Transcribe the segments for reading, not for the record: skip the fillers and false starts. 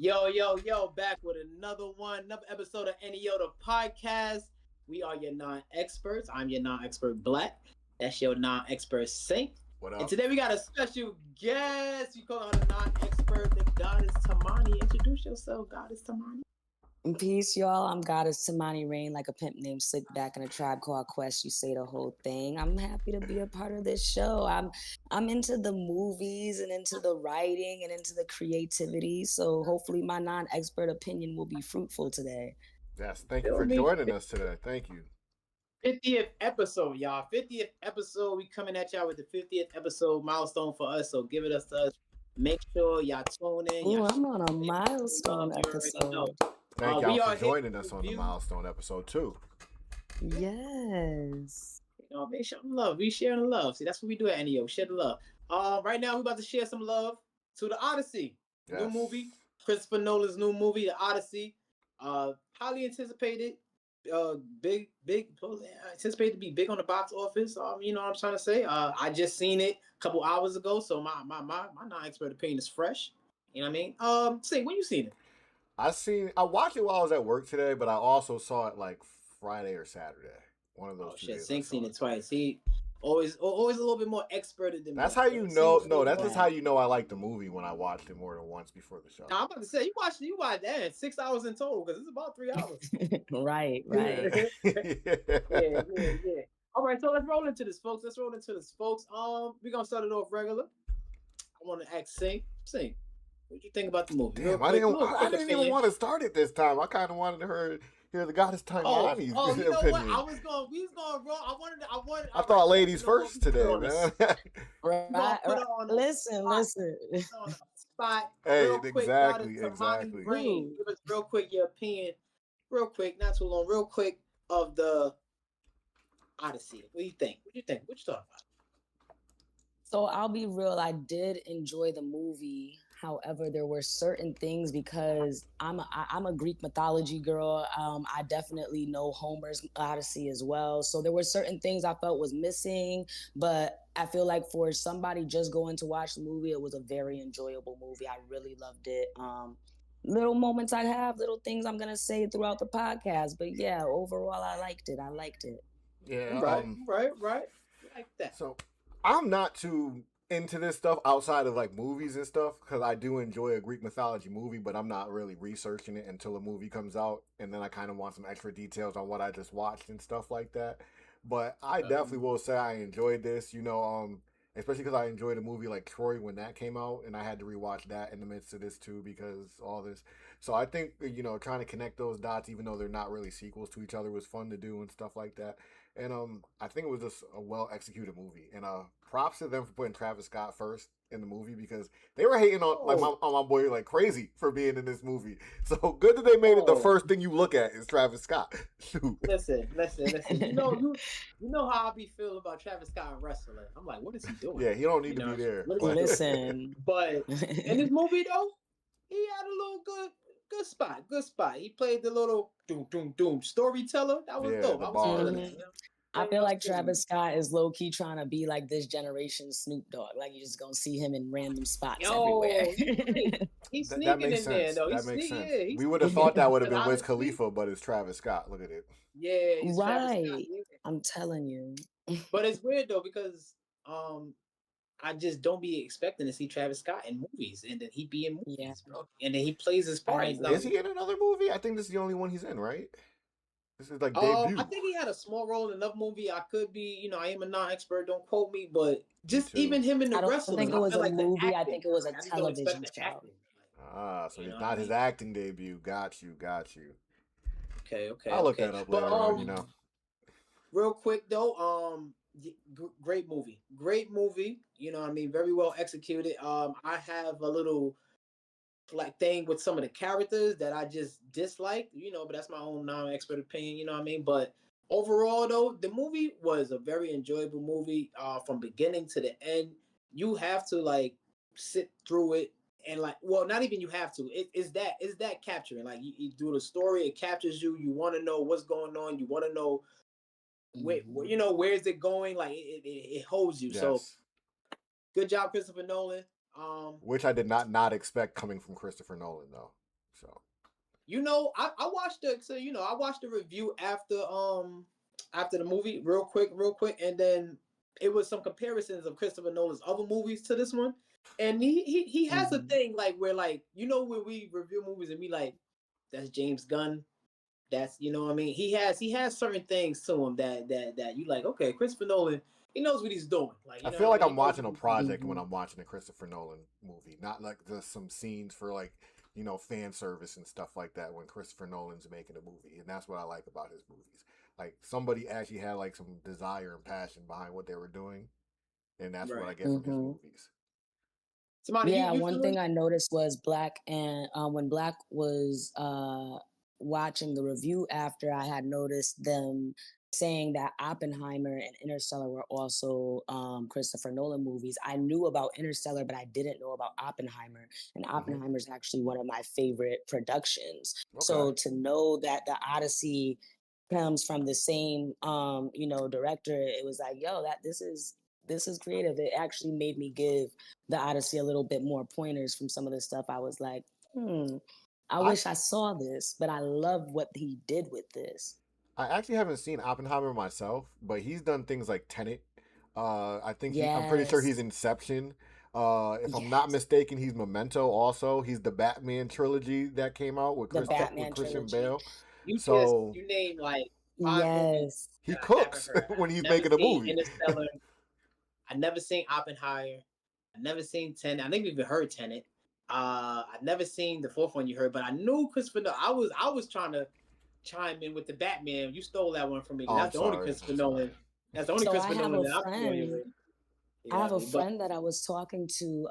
Yo, back with another episode of N.E.O, the podcast. We are your non-experts. I'm your non-expert Blak. That's your non-expert Saint. What And up? today we got a special guest. You call her the non-expert, the goddess Tymani. Introduce yourself, goddess Tymani. In peace, y'all. I'm GodisTymaniRain, like a pimp named Slickback in a Tribe Called Quest. You say the whole thing. I'm happy to be a part of this show. I'm into the movies and into the writing and into the creativity. So hopefully my non-expert opinion will be fruitful today. Yes, thank you for joining us today. Thank you. 50th episode, y'all. 50th episode. We coming at y'all with the 50th episode milestone for us. So give it us to us. Make sure y'all tune in. Ooh, I'm on a milestone episode. Thank y'all for joining us on the milestone episode too. Yes. Make sure love. We sharing the love. See, that's what we do at N.E.O. Share the love. Right now we're about to share some love to the Odyssey. Yes. New movie. Christopher Nolan's new movie, The Odyssey. Highly anticipated. Big anticipated to be big on the box office. You know what I'm trying to say. I just seen it a couple hours ago, so my non-expert opinion is fresh. You know what I mean? Say, when you seen it? I watched it while I was at work today, but I also saw it like Friday or Saturday. One of those two days. Sink seen it twice. He always a little bit more experted than me. That's how you know. No, that's just how you know I like the movie when I watched it more than once before the show. I'm about to say you watched that 6 hours in total because it's about 3 hours. Right. Yeah. All right, so let's roll into this, folks. We're gonna start it off regular. I want to ask Sink. What you think about the movie? Damn, I didn't even want to start it this time. I kind of wanted to hear the goddess Tymani's you know opinion. What? We was going roll. I thought ladies first today, man. Right. Listen. Spot. Hey, Exactly. exactly. Give us real quick your opinion, real quick, not too long, real quick of the Odyssey. What do you think? What you talking about? So I'll be real. I did enjoy the movie. However, there were certain things because I'm a Greek mythology girl. I definitely know Homer's Odyssey as well. So there were certain things I felt was missing, but I feel like for somebody just going to watch the movie, it was a very enjoyable movie. I really loved it. Little moments I have, little things I'm gonna say throughout the podcast, but yeah, overall I liked it. Yeah. Right. Like that. So I'm not too into this stuff outside of like movies and stuff because I do enjoy a Greek mythology movie, but I'm not really researching it until a movie comes out, and then I kind of want some extra details on what I just watched and stuff like that. But I definitely will say I enjoyed this, especially because I enjoyed a movie like Troy when that came out, and I had to rewatch that in the midst of this too because all this. So I think trying to connect those dots, even though they're not really sequels to each other, was fun to do and stuff like that. And I think it was just a well executed movie. And props to them for putting Travis Scott first in the movie because they were hating on my boy like crazy for being in this movie. So good that they made it the first thing you look at is Travis Scott. Shoot. Listen. You know how I be feeling about Travis Scott and wrestling. I'm like, what is he doing? Yeah, he don't need to be there. Listen. But in this movie though, he had a little good spot. He played the little doom storyteller. That was dope. I was feeling it. I feel like Travis Scott is low key trying to be like this generation Snoop Dogg. Like you're just gonna see him in random spots everywhere. He's sneaking in there though. That makes sense. We would have thought that would have been Wiz Khalifa, but it's Travis Scott. Look at it. Yeah, he's right. I'm telling you. But it's weird though because I just don't be expecting to see Travis Scott in movies, and then he be in movies, bro. And then he plays his part. Is he in another movie? I think this is the only one he's in, right? This is like debut. I think he had a small role in another movie. I could be, I am a non-expert. Don't quote me, but just even him in the wrestling. I don't think it was a movie. I think it was a television show. So it's not his acting debut. Got you. Okay. I'll look that up later. Real quick though, great movie. You know what I mean? Very well executed. I have a little thing with some of the characters that I just dislike, but that's my own non-expert opinion, you know what I mean? But overall though, the movie was a very enjoyable movie from beginning to the end. You have to sit through it and not even you have to. It's that capturing. You do the story, it captures you. You want to know what's going on. You want to know where is it going? It holds you. Yes. So good job, Christopher Nolan. Which I did not expect coming from Christopher Nolan, though. So You know, I watched I watched the review after the movie real quick, and then it was some comparisons of Christopher Nolan's other movies to this one. And he has a Mhm. thing like where like when we review movies and we like that's James Gunn. That's what I mean. He has certain things to him that you like, okay, Christopher Nolan, he knows what he's doing. Like, I you know feel what I like mean? I'm He knows watching what a he's doing. project when Mhm. I'm watching a Christopher Nolan movie, not like just some scenes for like fan service and stuff like that. When Christopher Nolan's making a movie, and that's what I like about his movies. Like somebody actually had like some desire and passion behind what they were doing, and that's what I Right. get from his Mhm. movies. Somebody, Yeah, you one feel it? thing I noticed was Blak, and when Blak was watching the review after, I had noticed them saying that Oppenheimer and Interstellar were also Christopher Nolan movies. I knew about Interstellar, but I didn't know about Oppenheimer. And Hmm. Oppenheimer is actually one of my favorite productions. Okay. So to know that the Odyssey comes from the same director, it was like, yo, that this is creative. It actually made me give the Odyssey a little bit more pointers from some of the stuff. I was like, I I wish I saw this, but I love what he did with this. I actually haven't seen Oppenheimer myself, but he's done things like Tenet. I think I'm pretty sure he's Yes. Inception. If I'm not Yes. mistaken, he's Memento. Also, he's the Batman trilogy that came out with The With Batman Christian trilogy. Bale. You So name like 5 movies Yes. he that I haven't cooks heard. when I've he's never making a seen movie. Interstellar. I've never seen Oppenheimer. I've never seen Tenet. I think we've even heard Tenet. I've never seen the fourth one you heard, but I knew Christopher. I was trying to chime in with the Batman. You stole that one from me. Oh, I'm That's the only sorry. Christopher I'm sorry. Nolan. That's the only So Christopher Nolan that I'm familiar with. You I know have what I a mean? But friend that I was talking to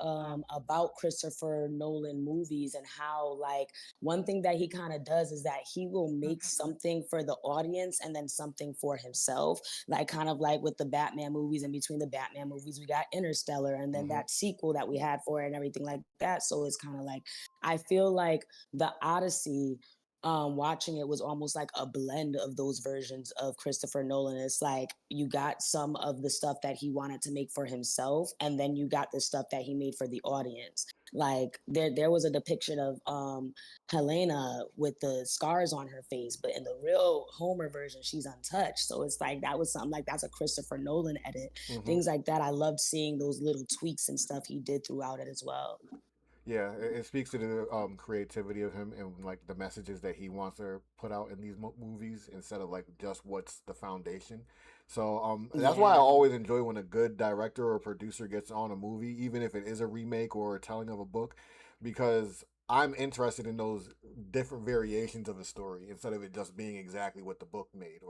about Christopher Nolan movies and how, like, one thing that he kind of does is that he will make something for the audience and then something for himself. Like, kind of like with the Batman movies, and between the Batman movies, we got Interstellar and then Hmm. that sequel that we had for it and everything like that. So it's kind of like, I feel like the Odyssey, watching it was almost like a blend of those versions of Christopher Nolan. It's like you got some of the stuff that he wanted to make for himself, and then you got the stuff that he made for the audience. Like there was a depiction of Helena with the scars on her face, but in the real Homer version, she's untouched. So it's like that was something like that's a Christopher Nolan edit. Hmm. Things like that. I loved seeing those little tweaks and stuff he did throughout it as well. Yeah, it speaks to the creativity of him and like the messages that he wants to put out in these movies instead of like just what's the foundation. So that's why I Yeah. always enjoy when a good director or producer gets on a movie, even if it is a remake or a telling of a book, because I'm interested in those different variations of the story instead of it just being exactly what the book made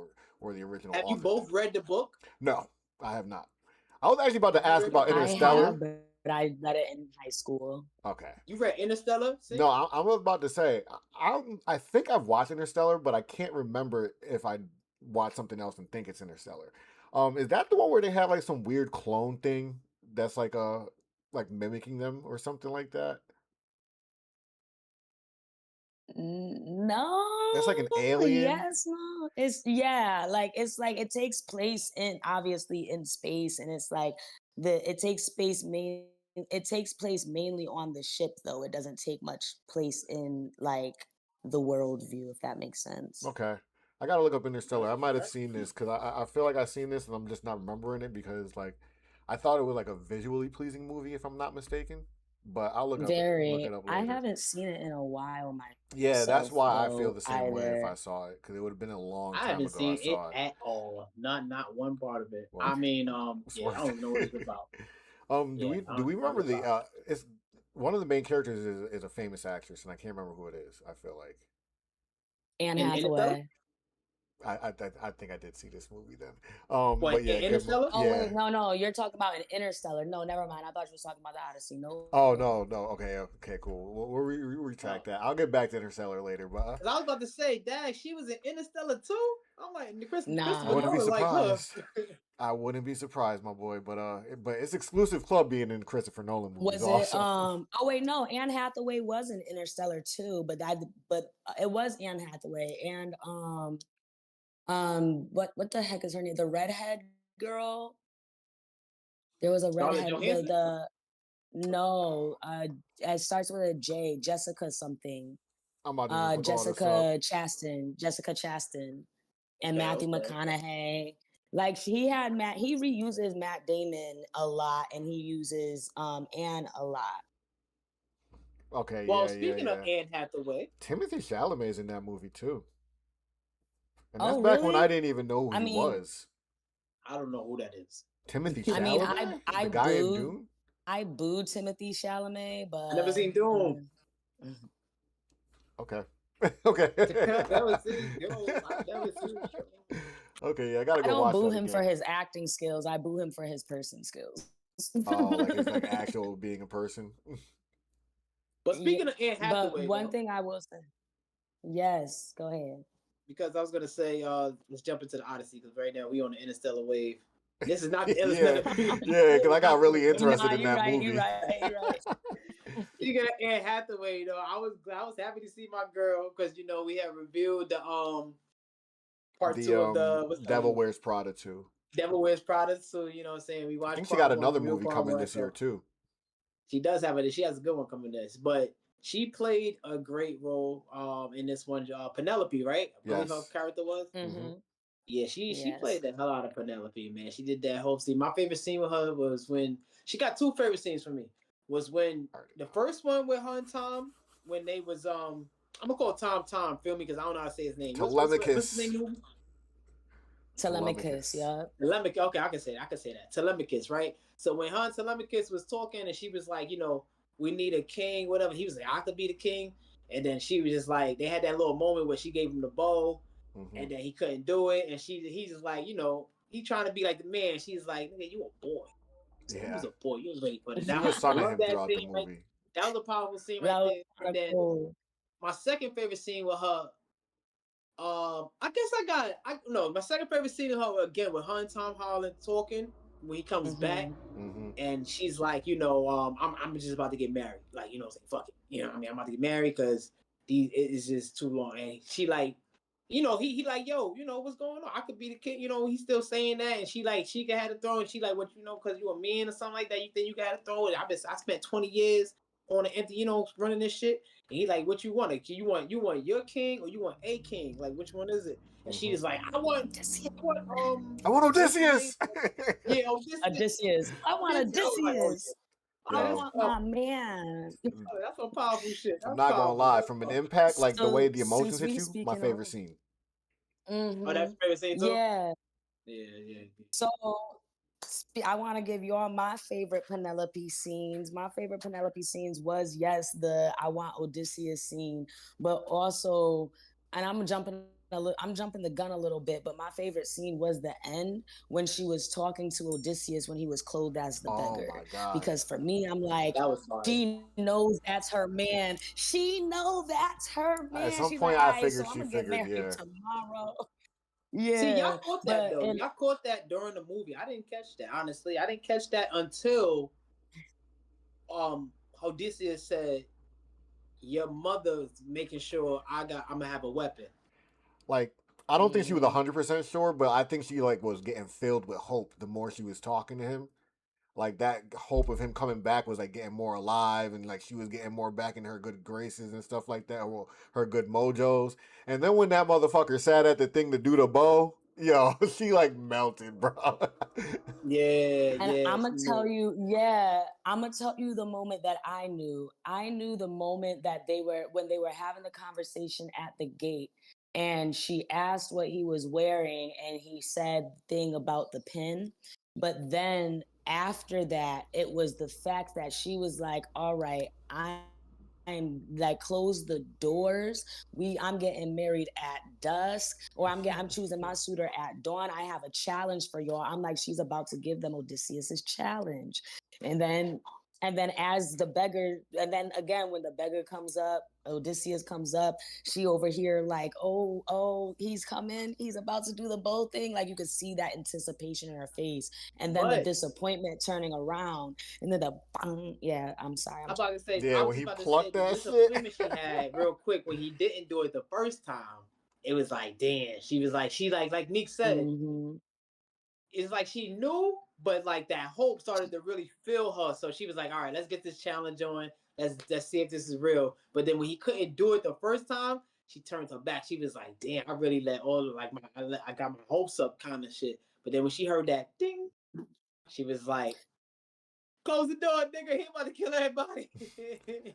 or the original have you author did. both read the book? No, I have not. I was actually about to Have you ask read the about book? I Interstellar. have, but I read it in high school. Okay. You read Interstellar? No, See? I was about to say I think I've watched Interstellar, but I can't remember if I watched something else and think it's Interstellar. Is that the one where they have like some weird clone thing that's like mimicking them or something like that? No, That's like an alien. yes, no. It's like it takes place in obviously in space, and it's like the it takes place mainly on the ship though. It doesn't take much place in like the world view, if that makes sense. Okay, I gotta look up Interstellar. I might have Okay. seen this because I feel like I've seen this and I'm just not remembering it because like I thought it was like a visually pleasing movie if I'm not mistaken. But I'll look it Very. up I later. haven't seen it in a while Yeah, that's myself why I feel though the same way if I either. saw it because it would have been a long I time haven't ago I seen it saw it. at all. Not one part of it. Well, I mean, it's yeah, I worth don't even know what it's it. about. Do Yeah, we I do don't we know what remember it's the about. it's one of the main characters is a famous actress and I can't remember who it is. I feel like Anne In Interstellar? Hathaway. I think I did see this movie then. What But in yeah, Interstellar? Oh yeah. wait, no, you're talking about an Interstellar. No, never mind. I thought you were talking about the Odyssey. No. Oh no. Okay, cool. We'll Oh, retract that. I'll get back to Interstellar later, but because I was about to say, Dad, she was in Interstellar too. I'm like, I Christopher wouldn't be Nah. Nolan like her. surprised. I wouldn't be surprised, my boy. But it's exclusive club being in Christopher Nolan movies Was it also. oh wait, no, Anne Hathaway was in Interstellar too, but it was Anne Hathaway and what the heck is her name? The redhead girl? There was a Scarlett redhead Johansson? the no, it starts with a J, Jessica something. I'm about to just look all this up. Jessica Chastain, and Okay, Matthew okay. McConaughey. Like he reuses Matt Damon a lot, and he uses Anne a lot. Okay, Well, yeah, speaking of yeah. Anne Hathaway, Timothy Chalamet's in that movie too, and that's Oh, back when I really? didn't even know who I he mean, was. I don't know who that is. Timothy I mean, Chalamet, the guy in Dune. I booed Timothy Chalamet, I never but seen Doom. Okay, okay. I never seen Doom. I never seen Doom. Okay, yeah, I gotta I go don't watch boo that him for again. his acting skills. I boo him for his person skills. Oh, like his like actual being a person. But Yeah, speaking of Anne but Hathaway, one though, thing I will say, yes, go ahead. because I was gonna say, let's jump into the Odyssey because right now we on the interstellar wave. This is not the Yeah, interstellar wave. yeah, because I got really Nah, interested in you're that right. You're movie. right. You're right. Speaking of Anne Hathaway, though, I was happy to see my girl because we have reviewed the part The 2 of the what's that Devil movie? Wears Prada 2. Devil Wears Prada. So what I'm saying, we I watched think she got part 1, another review movie part coming 1. this year So too. she does have it. She has a good one coming this, but she played a great role in this one. Penelope, right? I believe her Yes. character was. Mm-hmm. Yeah, she Yes. played the hell out of Penelope, man. She did that whole scene. My favorite scene with her was when she got 2 favorite scenes for me. Was when the first one with her and Tom, when they was I'm gonna call Tom, feel me, because I don't know how to say his name. What's his Telemachus. name? Telemachus, yeah. Telemachus. Okay, I can say that. Telemachus, right? So when her and Telemachus was talking, and she was like, we need a king, whatever. He was like, I could be the king, and then she was just like, they had that little moment where she gave him the bow, and then he couldn't do it, and he's just like, he trying to be like the man. She's like, nigga, you a boy. So you Yeah. was a boy. You was ready for it. She Now, was I sunning love him that throughout the scene. Right, movie. that was a powerful scene right That was there. kind And of then cool. my second favorite scene with her. I guess my second favorite scene of her again with her and Tom Holland talking when he comes back, and she's like, I'm just about to get married, like, say fuck it, I'm about to get married because it is just too long, and she like, he like, yo, what's going on? I could be the kid, he's still saying that, and she can have the throne, and she like, what, because you a man or something like that, you think you got to throw it? I spent 20 years on the empty, running this shit. And he like, what you want? Like, you want your king or you want a king? Like, which one is it? And she's like, I want I want what's his name? Odysseus. Yeah, Odysseus. I want Odysseus. I Yo, want my man. That's some powerful shit. I'm That's not gonna powerful. lie. That's From an powerful. impact, like the way So the emotions since hit we you, my speaking favorite on, scene. Oh, that's your favorite scene too? yeah. Yeah. So I want to give you all my favorite Penelope scenes. My favorite Penelope scenes was, yes, the I want Odysseus scene, but also, and I'm jumping the gun a little bit, but my favorite scene was the end when she was talking to Odysseus when he was clothed as the Oh beggar. my god. Because for me, I'm like, That was fire. she knows that's her man. She know that's her At man. some She's like, point, all I right, so figured I'm she gonna get figured, married yeah. tomorrow. See, Yeah, y'all caught that but though. and Y'all caught that during the movie. I didn't catch that, honestly. I didn't catch that until Odysseus said, your mother's making sure I'm gonna have a weapon. Like, I don't think she was 100% sure, but I think she like was getting filled with hope the more she was talking to him. Like that hope of him coming back was like getting more alive, and like she was getting more back in her good graces and stuff like that, or her good mojos. And then when that motherfucker sat at the thing to do the bow, yo, she like melted, bro. And Yeah. I'm gonna tell you, I'm gonna tell you the moment that I knew. I knew the moment that when they were having the conversation at the gate, and she asked what he was wearing, and he said thing about the pin. But then after that, it was the fact that she was like, "All right, I'm like close the doors. I'm getting married at dusk, or I'm choosing my suitor at dawn. I have a challenge for y'all." I'm like, she's about to give them Odysseus's challenge. And then as the beggar, and then again when the beggar comes up, Odysseus comes up, she over here like, oh, he's coming, he's about to do the bow thing. Like you could see that anticipation in her face. And then the But disappointment turning around, and then the bang, yeah, I'm sorry. I'm about to say, Yeah, I when was he about to say plucked the that shit. disappointment she had real quick when he didn't do it the first time. It was like, damn. She was like, like Neek said, it's like she knew, but like that hope started to really fill her. So she was like, all right, let's get this challenge on. Let's see if this is real. But then when he couldn't do it the first time, she turned her back. She was like, damn, I really let all like I got my hopes up kind of shit. But then when she heard that ding, she was like, close the door, nigga. He about to kill everybody.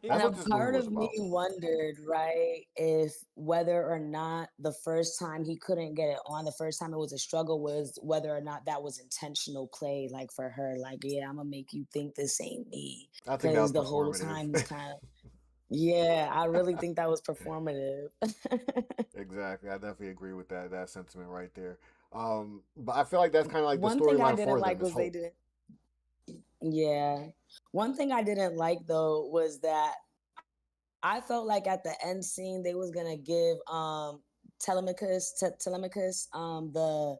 And a this part movie was of me about. wondered, right, if whether or not the first time he couldn't get it on, the first time it was a struggle, was whether or not that was intentional play, like for her, like, yeah, I'm gonna make you think this ain't me. I think that was Because the whole performative. time he's kind of, yeah, I really think that was performative. Exactly. I definitely agree with that sentiment right there. But I feel like that's kind of like the One thing I storyline didn't for them like is was they hope. didn't, yeah. One thing I didn't like though was that I felt like at the end scene they was gonna give Telemachus the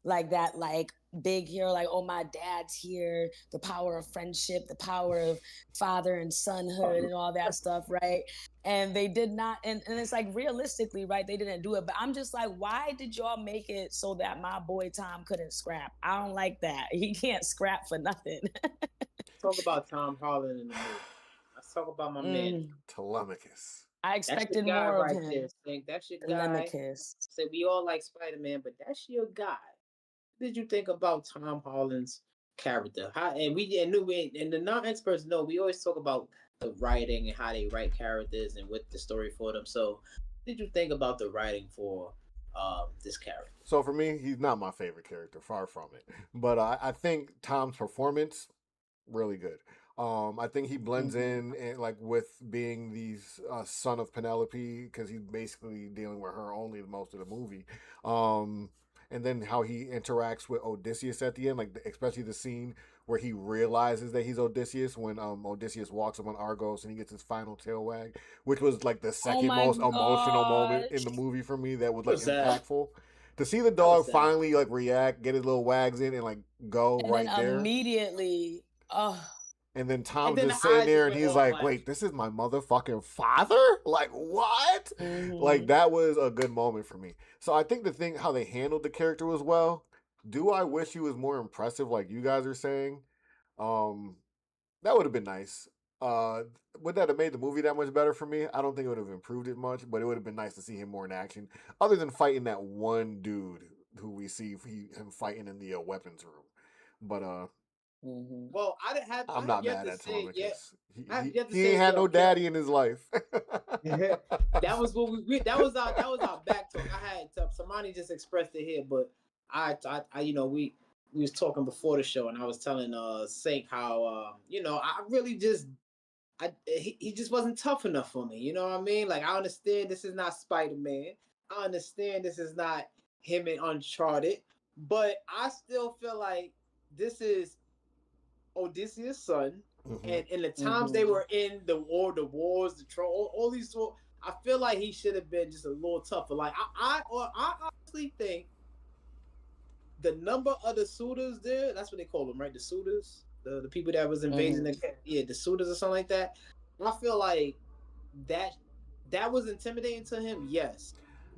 like that like big hero, like, oh, my dad's here, the power of friendship, the power of father and sonhood and all that stuff, right? And they did not, and it's like realistically, right, they didn't do it. But I'm just like, why did y'all make it so that my boy Tom couldn't scrap? I don't like that. He can't scrap for nothing. Talk about Tom Holland in the movie. Let's talk about my man. Telemachus. I That's your expected guy more of right there, him. Stink. That's your guy. Telemachus. Say we all like Spider-Man, but that's your guy. What did you think about Tom Holland's character? How and and the non-experts know we always talk about the writing and how they write characters and what the story for them. So, what did you think about the writing for this character? So for me, he's not my favorite character, far from it. But I think Tom's performance really good. I think he blends in and like with being the son of Penelope because he's basically dealing with her only most of the movie. And then how he interacts with Odysseus at the end, like especially the scene where he realizes that he's Odysseus when Odysseus walks up on Argos and he gets his final tail wag, which was like the Oh second my most emotional moment in gosh. the movie for me that was like What's that? impactful. To see the That was dog sad. finally like react, get his little wags in, and like go And then right there. immediately, oh, And then And Tom's then the just sitting eyes just there and went he's all like, black. wait, this is my motherfucking father? Like, what? Like, that was a good moment for me. So I think the thing, how they handled the character was well. Do I wish he was more impressive, like you guys are saying? Um, that would have been nice. Uh, would that have made the movie that much better for me? I don't think it would have improved it much, but it would have been nice to see him more in action, other than fighting that one dude who we see him fighting in the weapons room. But Well, I I'm have not yet mad to at say yet. Telemachus. I have He, yet to he ain't say had yo, no daddy in his life. that was what that was our back talk. I had somebody just expressed it here, but I we was talking before the show, and I was telling Sink how I really just he just wasn't tough enough for me. You know what I mean? Like I understand this is not Spider Man. I understand this is not him in Uncharted, but I still feel like this is Odysseus' son, and in the times they were in the wars, the troll, all these. I feel like he should have been just a little tougher. Like I honestly think the number of the suitors there, that's what they call them, right? The suitors, the people that was invading the suitors or something like that. I feel like that that was intimidating to him, yes,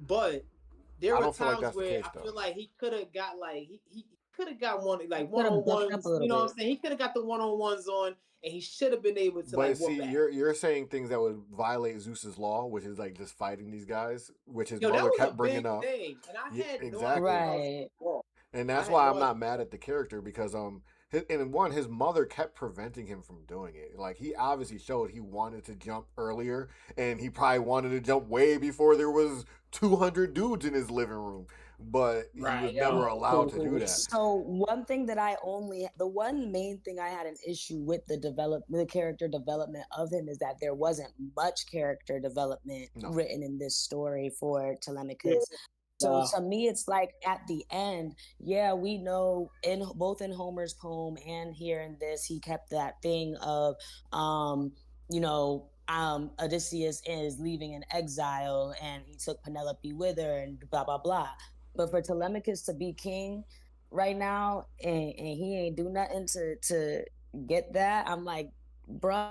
but there I were don't feel like times that's the where case I though. feel like he could have got like he could have got he one could on have buffed up a ones. You little know what bit. I'm saying? He could have got the one on ones on, and he should have been able to But like see, whoop back. you're saying things that would violate Zeus's law, which is like just fighting these guys, which his Yo, that mother was a kept big bringing up. thing, and I Yeah, had no idea exactly. how Right. strong. And I that's had why no I'm idea. not mad at the character because and one, his mother kept preventing him from doing it. Like he obviously showed he wanted to jump earlier, and he probably wanted to jump way before there was 200 dudes in his living room, but he was Right, never yo. allowed to do that. So one thing that the one main thing I had an issue with the character development of him is that there wasn't much character development No. written in this story for Telemachus. So to me, it's like at the end, yeah, we know both in Homer's poem and here in this, he kept that thing of, Odysseus is leaving in exile and he took Penelope with her and blah, blah, blah. But for Telemachus to be king right now and he ain't do nothing to get that, I'm like, bruh,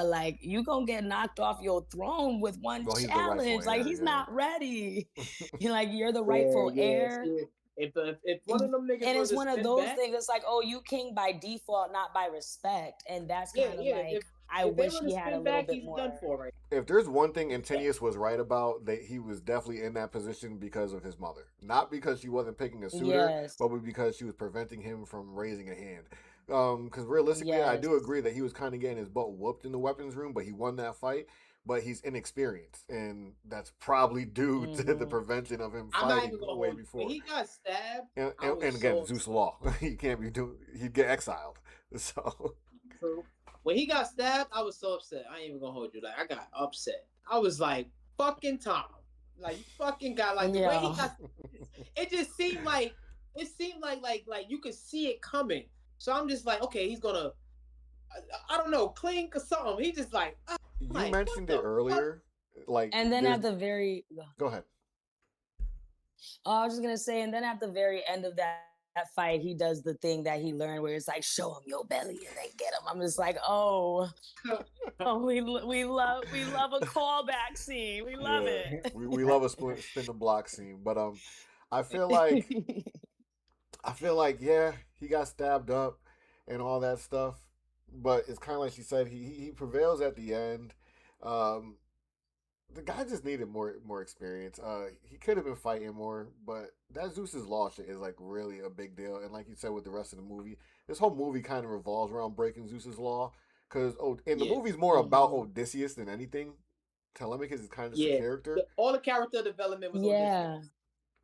like you gonna get knocked off your throne with one Well, he's the rightful challenge. Like heir, he's yeah. not ready. You're like, you're the rightful heir. If one of them niggas And was it's to one of spin those back, things. It's like, oh, you king by default, not by respect, and that's kind of like if I If they wish would he have had a spin little back, bit he's more. done for, right? If there's one thing Antinius was right about, that he was definitely in that position because of his mother. Not because she wasn't picking a suitor, Yes. but because she was preventing him from raising a hand. Because realistically, I Yes. do agree that he was kind of getting his butt whooped in the weapons room, but he won that fight. But he's inexperienced, and that's probably due to the prevention of him I'm not fighting even gonna way hold you. When before. he got stabbed, And, I and, was and again, so Zeus upset. law. He can't be doing. He'd get exiled. So True. When he got stabbed, I was so upset. I ain't even gonna hold you. Like I got upset. I was like, "Fucking Tom!" Like you fucking got like the way he Yeah. got. It just seemed like like you could see it coming. So I'm just like, okay, he's gonna. I don't know, clink or something. He just like, I'm you like, what mentioned it the fuck? earlier. Like And then there's. at the very Go ahead. I was just gonna say, and then at the very end of that fight, he does the thing that he learned where it's like, show him your belly and then get him. I'm just like, oh, we love a callback scene. We love Yeah, it. we love a spin the block scene, but I feel like yeah, he got stabbed up and all that stuff, but it's kind of like she said, he prevails at the end. Um, the guy just needed more experience. He could have been fighting more, but that Zeus's law shit is like really a big deal. And like you said with the rest of the movie, this whole movie kind of revolves around breaking Zeus's law. Because and the Yeah, movie's more about Odysseus than anything. Telemachus is kind of just a yeah. character. All the character development was Odysseus. Yeah,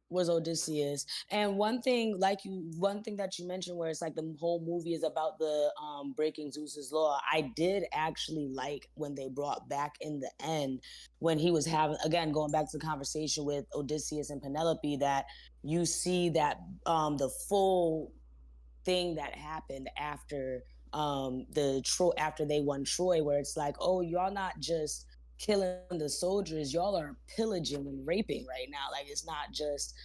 was Odysseus. And one thing that you mentioned where it's like the whole movie is about the breaking Zeus's law. I did actually like when they brought back in the end when he was having, again, going back to the conversation with Odysseus and Penelope, that you see that the full thing that happened after after they won Troy, where it's like, oh, y'all not just killing the soldiers, y'all are pillaging and raping right now. Like it's not just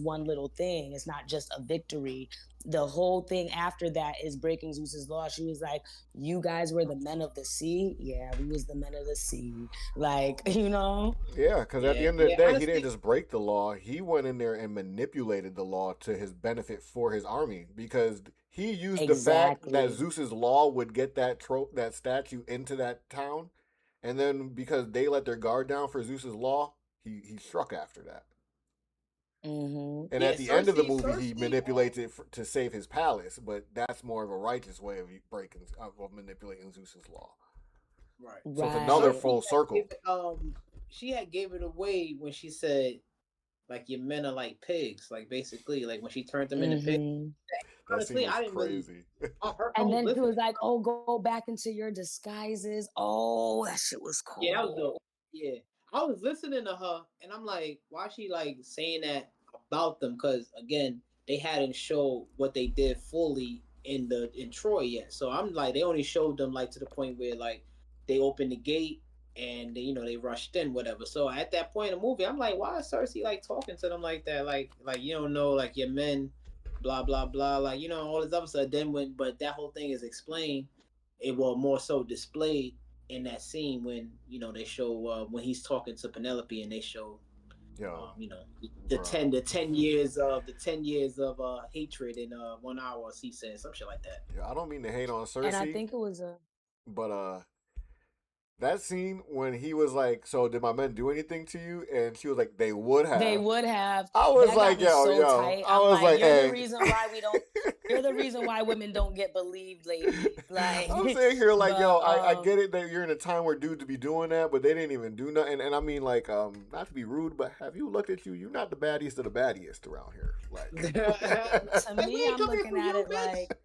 one little thing, it's not just a victory. The whole thing after that is breaking Zeus's law. She was like, you guys were the men of the sea. Yeah, we was the men of the sea. Like, you know. Yeah, because at the Yeah, end of the yeah. day, he didn't Honestly, just break the law. He went in there and manipulated the law to his benefit for his army because he used the fact that Exactly. Zeus's law would get that statue into that town, and then because they let their guard down for Zeus's law, he struck after that. And yeah. at the end of the movie, he Cersei. manipulates it to save his palace, but that's more of a righteous way of manipulating Zeus's law. Right. So it's another Right. Cersei full circle. she had gave it away when she said, like, your men are like pigs. Like, basically, like when she turned them into pigs. That scene Honestly, was I didn't really. crazy. I And was then he listening. was like, "Oh, go back into your disguises." Oh, that shit was Yeah, that was cool. dope. Yeah, I was listening to her, and I'm like, why is she like saying that about them? Because again, they hadn't showed what they did fully in Troy yet. So I'm like, they only showed them like to the point where like they opened the gate and they, they rushed in, whatever. So at that point in the movie, I'm like, why is Cersei like talking to them like that? Like you don't know, like your men, blah blah blah, like all this other stuff. Then but that whole thing is explained. It was more so displayed in that scene when they show when he's talking to Penelope and they show Yo, the bro. 10 years of hatred in 1 hour. He said some shit like that. Yeah, I don't mean to hate on And I Cersei, think it was but that scene when he was like, "So did my men do anything to you?" and she was like, "They would have." they would have. I was That like, got me so tight. I I'm was like, you're hey. the reason why we don't. You're the reason why women don't get believed lately. Like I'm sitting here like, but, yo, I get it that you're in a time where dudes be doing that, but they didn't even do nothing. And I mean, like, not to be rude, but have you looked at you? You're not the baddest of the baddest around here. Like, to Like, we me, ain't I'm come here looking for at you, it bitch. like.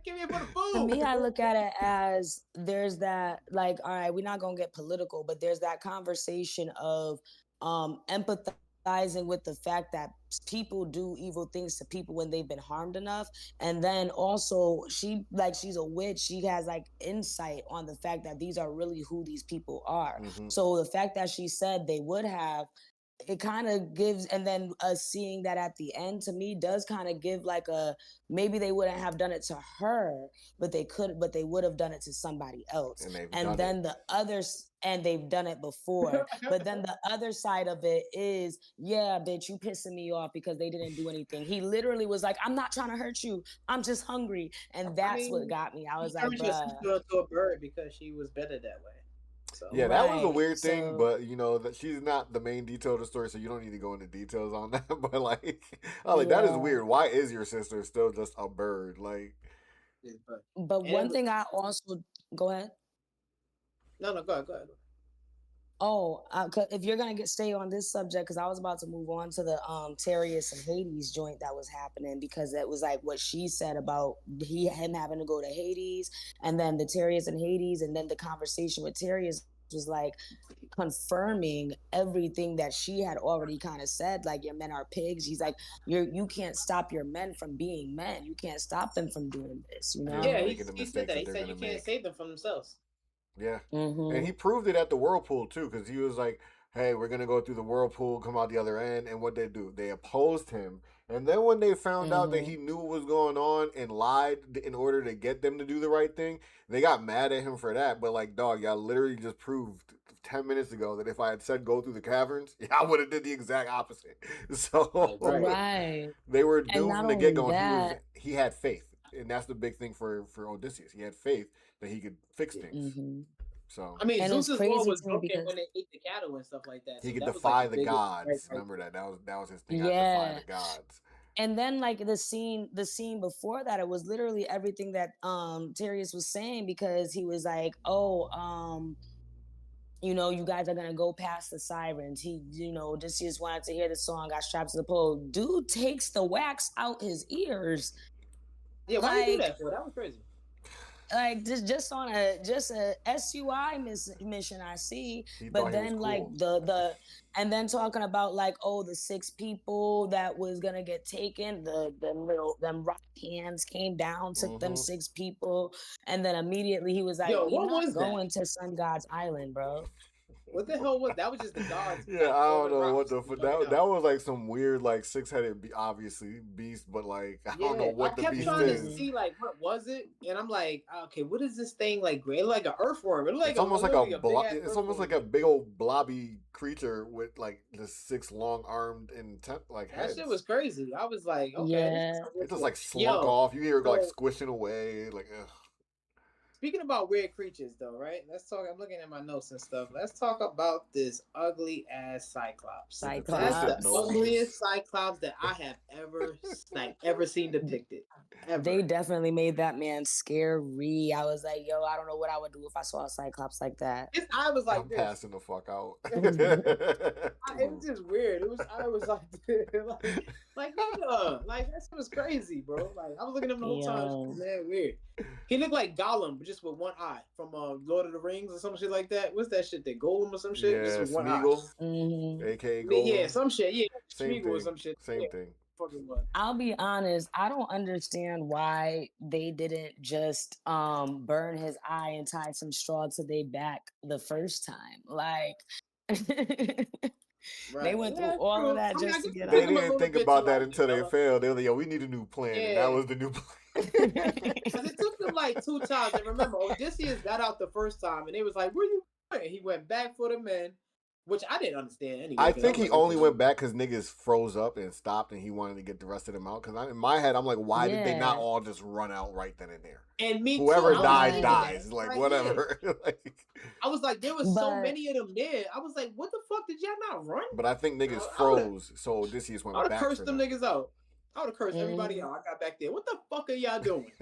Came here for the To food. me, I look at it as there's that, like, all right, we're not gonna get political, but there's that conversation of empathizing with the fact that people do evil things to people when they've been harmed enough. And then also she's a witch, she has like insight on the fact that these are really who these people are. mm-hmm. So the fact that she said they would have, it kind of gives, and then us seeing that at the end to me does kind of give like a, maybe they wouldn't have done it to her, but they would have done it to somebody else. And they've And done then it. the others, and they've done it before. But then the other side of it is, yeah, bitch, you pissing me off because they didn't do anything. He literally was like, I'm not trying to hurt you. I'm just hungry. And that's what got me. I was like, turned your bruh. sister into a bird because she was better that way. So Yeah, that was a Right. weird thing, So but you know that she's not the main detail of the story, so you don't need to go into details on that. But like, I'm like, that is yeah. weird. Why is your sister still just a bird? Like, yeah, but But and one thing I also, go ahead. no, go ahead, go ahead. Oh, if you're gonna stay on this subject, because I was about to move on to the Terrius and Hades joint that was happening, because it was like what she said about him having to go to Hades, and then the Terrius and Hades, and then the conversation with Terrius was like confirming everything that she had already kind of said. Like, your men are pigs. He's like, you can't stop your men from being men. You can't stop them from doing this. You yeah, know. Yeah, from making the he said mistakes that. that He they're said you gonna can't make. save them from themselves. Yeah, and Mm-hmm. he proved it at the whirlpool too, because he was like, "Hey, we're gonna go through the whirlpool, come out the other end." And what they do, they opposed him. And then when they found out that Mm-hmm. he knew what was going on and lied in order to get them to do the right thing, they got mad at him for that. But like, dog, y'all literally just proved 10 minutes ago that if I had said go through the caverns, I would have did the exact opposite. So Right. Right. they were And doomed not from the get only go. that. He had faith, and that's the big thing for Odysseus. He had faith that he could fix Yeah. things. Mm-hmm. So I mean, And it's Zeus's law crazy was to me broken because when they ate the cattle and stuff like that. he So could that was like defy the the biggest gods. right Remember that? That was his thing. I defy yeah. the gods. And then like the scene before that, it was literally everything that Terrius was saying, because he was like, oh, you guys are gonna go past the sirens. Odysseus wanted to hear the song, got strapped to the pole. Dude takes the wax out his ears. Yeah, why you do Like, that for? That was crazy. just on a SUI mission I see. He But thought he was then like cool. the and then talking about like, oh, the 6 people that was gonna get taken, them rock hands came down, took them 6 people, and then immediately he was like, Yo, we what not was that? going to Sun God's Island, bro. What the hell was that? Was just the gods Yeah, like I don't throwing know what rocks the and jumping that out. was like some weird like 6-headed obviously beast, but like I don't know Yeah, I what the kept beast trying to is. see like what was it, and I'm like, okay, what is this thing like? It looked like an earthworm. It looked like It's almost like literally a big ass it's almost earthworm. like a big old blobby creature with like the 6 long armed and like That heads. shit was crazy. I was like, okay, this Yeah. is a It just ritual. like slunk Yo, off. You hear it like so squishing away. Like, ugh. speaking about weird creatures, though, right? Let's talk. I'm looking at my notes and stuff. Let's talk about this ugly ass Cyclops. With the That's twisted the Cyclops. nose. ugliest Cyclops that I have ever seen depicted. Ever. They definitely made that man scary. I was like, yo, I don't know what I would do if I saw a Cyclops like that. His eye was like I'm this. passing the fuck out. It was just weird. I was like, nigga, like that shit was crazy, bro. Like I was looking at him the whole time. Yo. Man, weird. He looked like Gollum, but just with one eye from Lord of the Rings or some shit like that. What's that shit? That Golem or some shit? Yeah, Just with one eye. Smeagol, Mhm. aka Yeah, Golem. some shit. Yeah, Same Smeagol or thing. some shit. Same Yeah, thing. fucking what? I'll be honest, I don't understand why they didn't just burn his eye and tie some straw to their back the first time. Like they Right. went through Yeah, all of true. that I mean, I just to guess get it They took him a out. didn't little think bit to about that like until they develop. failed. They were like, "Yo, we need a new plan," and that Yeah. was the new plan. Because it took them like 2 times. And remember, Odysseus got out the first time, and it was like, "Where you going?" He went back for the men, which I didn't understand anyway. I 'cause think was he like, only went back because niggas froze up and stopped, and he wanted to get the rest of them out. Because in my head, I'm like, why did they not Yeah. all just run out right then and there? And me Whoever too. I was died thinking dies. that. Like Like, whatever. Like, I was like, there was so But many of them there. I was like, what the fuck did y'all not run? but I think niggas I would froze, so Odysseus I went would have back cursed for them them. niggas out. I would have cursed everybody mhm. out. I got back there. What the fuck are y'all doing?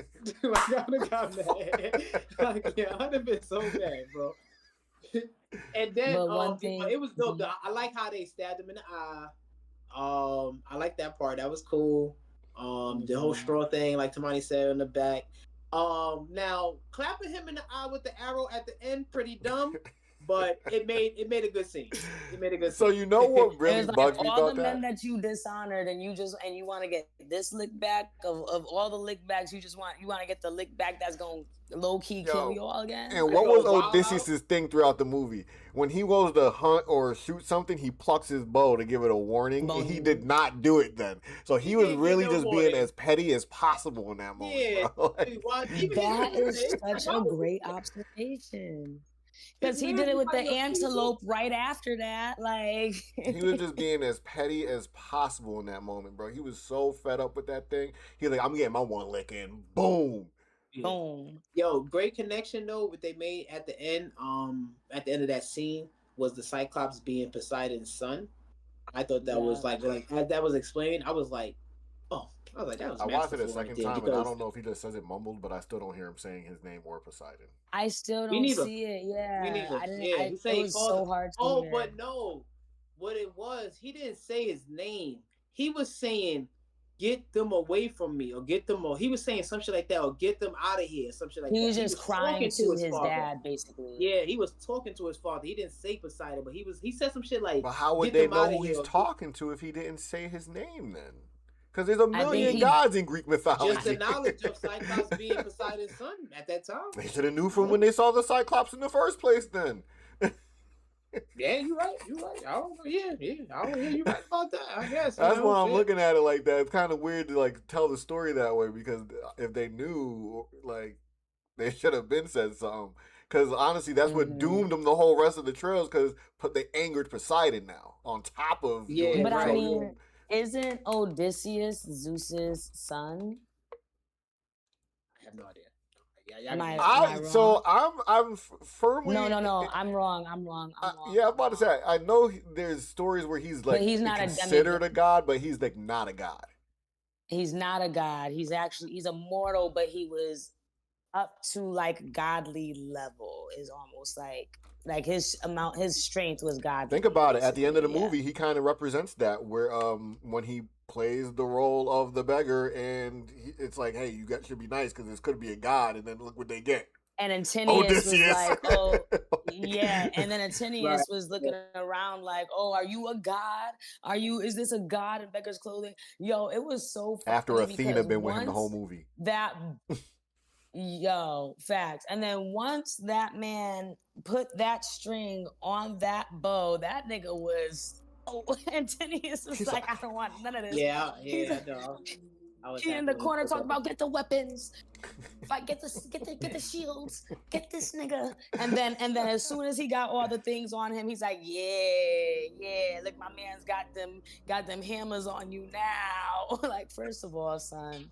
Like, I would have got mad. Like, yeah, I'd have been so mad, bro. And then But one but thing, it was dope. mhm. Though. I like how they stabbed him in the eye. I like that part. That was cool. The whole Mhm. straw thing, like Tymani said in the back. Now clapping him in the eye with the arrow at the end, pretty dumb, but it made a good scene. He made a good So scene. you know what It really was like bugs me all about the men that? that you dishonored, and you want to get this lick back of all the lick backs. You want to get the lick back that's gonna low key kill Yo, you all again. and That's what was all wild out. Odysseus' thing throughout the movie? When he goes to hunt or shoot something, he plucks his bow to give it a warning, and he did not do it then. So he was didn't get really no just being warning. as petty as possible in that moment, Yeah. bro. Like, Even That is his such a great observation. Because he man did it was with the like, yo, antelope right after that. Like he was just being as petty as possible in that moment, bro. He was so fed up with that thing. He was like, I'm getting my one lick in. Boom. yeah. boom. Yo, great connection though. What they made at the end of that scene was the Cyclops being Poseidon's son. I thought that was Yeah. like as that was explained, I was like, oh, I was like, that was I watched it a masterful right second there time, and I because don't know if he just says it mumbled, but I still don't hear him saying his name or Poseidon. I still we don't need a see it. we Yeah. need a I didn't yeah. He it say he was called so it. hard to Oh, hear. but no, what it was, he didn't say his name. He was saying, "Get them away from me," or "Get them," or he was saying some shit like that, or "Get them out of here," some shit like He that. was He just was crying talking to to his his father. dad, basically. Yeah, he was talking to his father. He didn't say Poseidon, but he said some shit like, But how would "Get they them know out of who here." he's talking to if he didn't say his name then? Because there's a I think million he gods in Greek Just the mythology. knowledge of Cyclops being Poseidon's son at that time. They should have knew from when they saw the Cyclops in the first place then. Yeah, you're right. You're right. I don't know. Yeah. I don't. Yeah, you're right about that. I guess. That's why I'm shit. looking at it like that. It's kind of weird to like tell the story that way because if they knew, like, they should have been said something. Because honestly, that's what doomed them the whole rest of the trails. Because they angered Poseidon now on top of Yeah, doing But it. I right. mean, isn't Odysseus Zeus's son? I have no idea. Yeah, Am I I'm wrong? firmly No. I'm wrong. yeah, I'm about to say I know there's stories where he's But like he's not a considered demigod. a god, but he's like not a god. He's not a god. He's a mortal, but he was up to like godly level. Is almost like his strength was godly. Think about it. At the end of the basically, yeah. movie, he kind of represents that, where when he plays the role of the beggar, and it's like, hey, you guys should be nice because this could be a god, and then look what they get. And Antinous was like, oh, yeah. Like, And then Antinous was looking around like, oh, are you a god? Is this a god in beggar's clothing? Yo, it was so funny. after Athena because been with him the whole movie. Facts. And then once that man put that string on that bow, that nigga was, Antinous was like, I don't want none of this. Yeah, I know. He in the corner talking about get the weapons, get the shields, get this nigga, and then as soon as he got all the things on him, he's like, yeah, look, my man's got them hammers on you now. Like, first of all, son,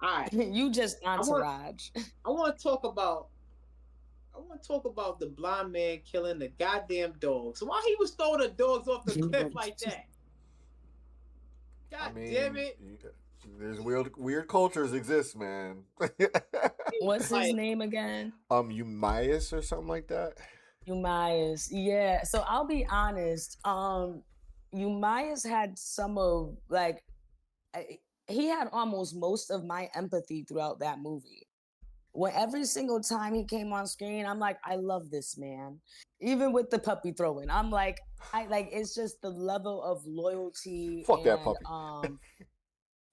all right, you just entourage. I want to talk about the blind man killing the goddamn dogs. So why he was throwing the dogs off the cliff like that? God damn it. There's weird cultures exist, man. What's his name again? Eumaeus or something like that. Eumaeus, yeah. So I'll be honest. Eumaeus had some of he had almost most of my empathy throughout that movie. When every single time he came on screen, I'm like, I love this man. Even with the puppy throwing, I'm like, it's just the level of loyalty. Fuck that puppy.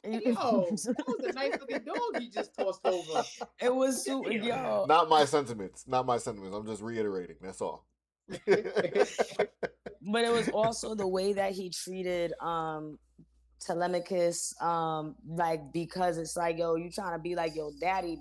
Yo, that was a nice looking dog he just tossed over. It was super, yo. Not my sentiments. I'm just reiterating. That's all. But it was also the way that he treated Telemachus, because it's like, yo, you trying to be like your daddy,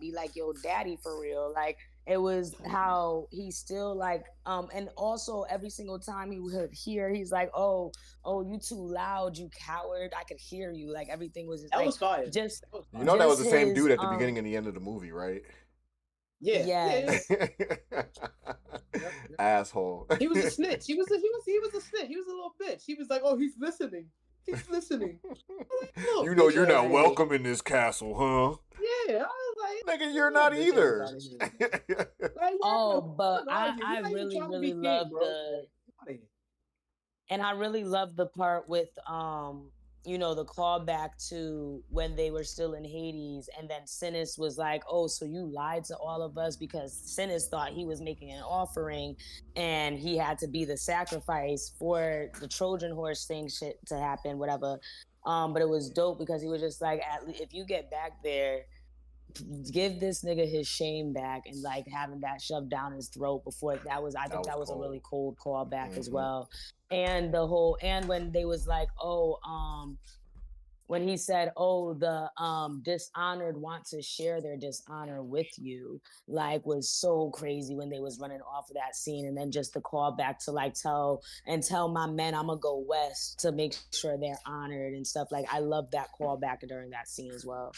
for real. Like, it was how he still and also every single time he would hear, he's like, oh, you too loud, you coward. I could hear you. Like, everything was just, that was fire. You know, that was the same dude at the beginning and the end of the movie, right? Yeah. Yes. Asshole. He was a snitch. He was a snitch. He was a little bitch. He was like, oh, he's listening. He's listening. Like, you know, you're not welcome in this castle, huh? Yeah, I was like, nigga, you're not either. But I really love I really love the part with the callback to when they were still in Hades, and then Sinis was like, "Oh, so you lied to all of us," because Sinis thought he was making an offering, and he had to be the sacrifice for the Trojan horse thing shit to happen, whatever. But it was dope because he was just like, if you get back there, give this nigga his shame back, and like having that shoved down his throat before that was, I think that was a really cold callback as well. And when they was like, oh, when he said, oh, the dishonored want to share their dishonor with you, like, was so crazy when they was running off of that scene. And then just the call back to like tell my men I'm gonna go west to make sure they're honored and stuff. Like, I love that call back during that scene as well.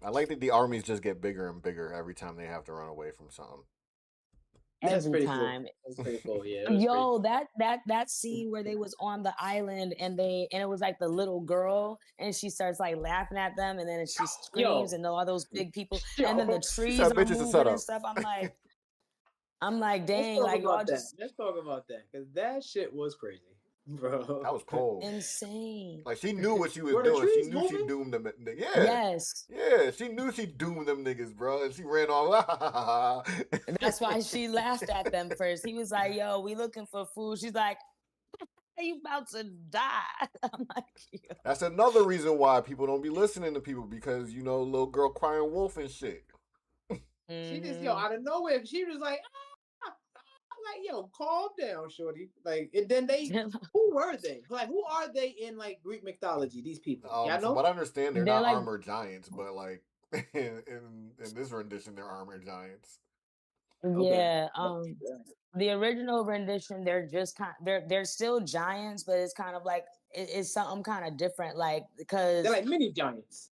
I like that the armies just get bigger and bigger every time they have to run away from something. That's Every pretty time. Cool. That's pretty cool. Yeah. Yo, that scene where they was on the island and it was like the little girl and she starts like laughing at them and then she screams and all those big people and then the trees are moving and stuff. I'm like, dang, like y'all just. Let's talk about that because that shit was crazy, bro. That was cold. Insane. Like, she knew what she was doing. She knew she doomed them. Yeah. Yes. Yeah, she knew she doomed them niggas, bro. And she ran off. That's why she laughed at them first. He was like, yo, we looking for food. She's like, are you about to die? I'm like, yo. That's another reason why people don't be listening to people because, little girl crying wolf and shit. She just, out of nowhere, she was like, like, yo, calm down, shorty. Like, and then who were they? Like, who are they in like Greek mythology? These people, y'all know? From what I understand, they're not like armored giants, but like in this rendition, they're armored giants. Yeah. The original rendition, they're just they're still giants, but it's kind of like it's something kind of different, like because they're like mini giants.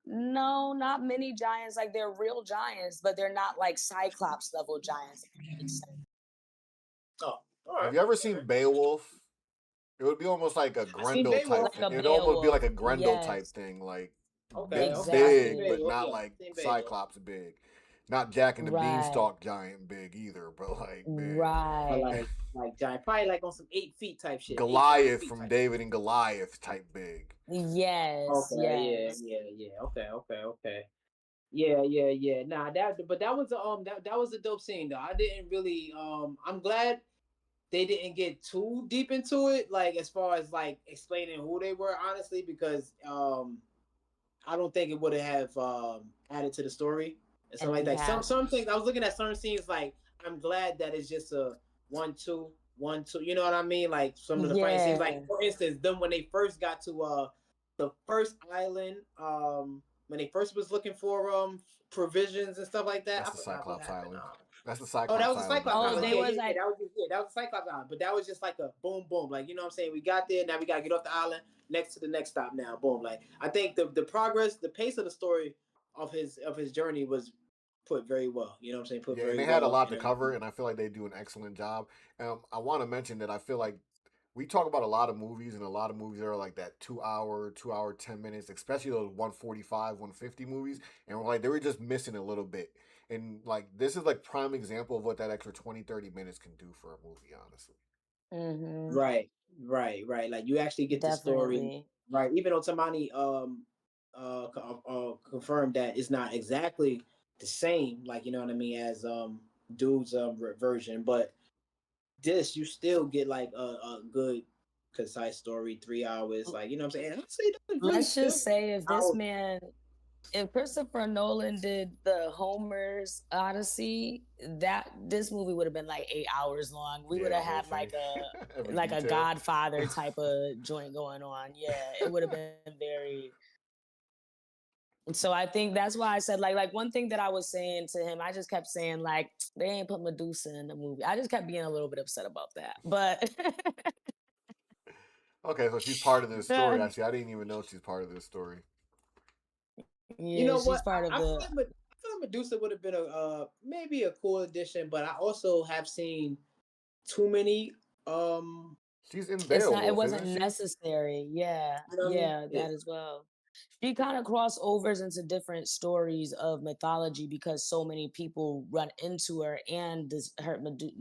No, not mini giants. Like, they're real giants, but they're not like Cyclops level giants. If that makes sense. Oh, all right. Have you ever seen Beowulf? It would be almost like a Grendel type thing. It would almost be like a Grendel type thing, like big, but not like Cyclops big. Not Jack and the Beanstalk giant big either, but like big. Right. Like giant, probably like on some 8 feet type shit. Goliath from David and Goliath type big. Yes. Okay. Yes. Yeah. Okay. Yeah. Nah, that was a dope scene though. I didn't really I'm glad they didn't get too deep into it, like as far as like explaining who they were, honestly, because I don't think it would have added to the story and something like that. Some things I was looking at certain scenes, like I'm glad that it's just a 1-2, 1-2. You know what I mean? Like some of the fight scenes, like for instance, them when they first got to the first island, when they first was looking for provisions and stuff like that. That's the Cyclops Island. That's the Cyclops. Oh, that was a Cyclops Island. They was like, that was a Cyclops Island. But that was just like a boom, boom. Like, you know what I'm saying? We got there. Now we got to get off the island. Next to the next stop now. Boom. Like, I think the progress, the pace of the story of his journey was put very well. You know what I'm saying? They had a lot to cover, and I feel like they do an excellent job. I want to mention that I feel like we talk about a lot of movies, and a lot of movies are like that 2 hour, 10 minutes, especially those 145, 150 movies. And we're like, they were just missing a little bit. And like, this is like prime example of what that extra 20, 30 minutes can do for a movie, honestly. Mm-hmm. Right. Like, you actually get the story. Right. Even though Tymani confirmed that it's not exactly the same, like, you know what I mean, as dude's version, but this, you still get like a good concise story, 3 hours, like, you know what I'm saying? Let's just say if Christopher Nolan did the Homer's Odyssey, this movie would have been like 8 hours long. We would have had like a Godfather type of joint going on. Yeah, it would have been very. So I think that's why I said like one thing that I was saying to him, I just kept saying like they ain't put Medusa in the movie. I just kept being a little bit upset about that, but. Okay, so she's part of this story. Actually, I didn't even know she's part of this story. Yeah, you know what? I feel like Medusa would have been maybe a cool addition, but I also have seen too many. She's in Beowulf. It wasn't necessary. Yeah, that as well. She kind of crossovers into different stories of mythology because so many people run into her, and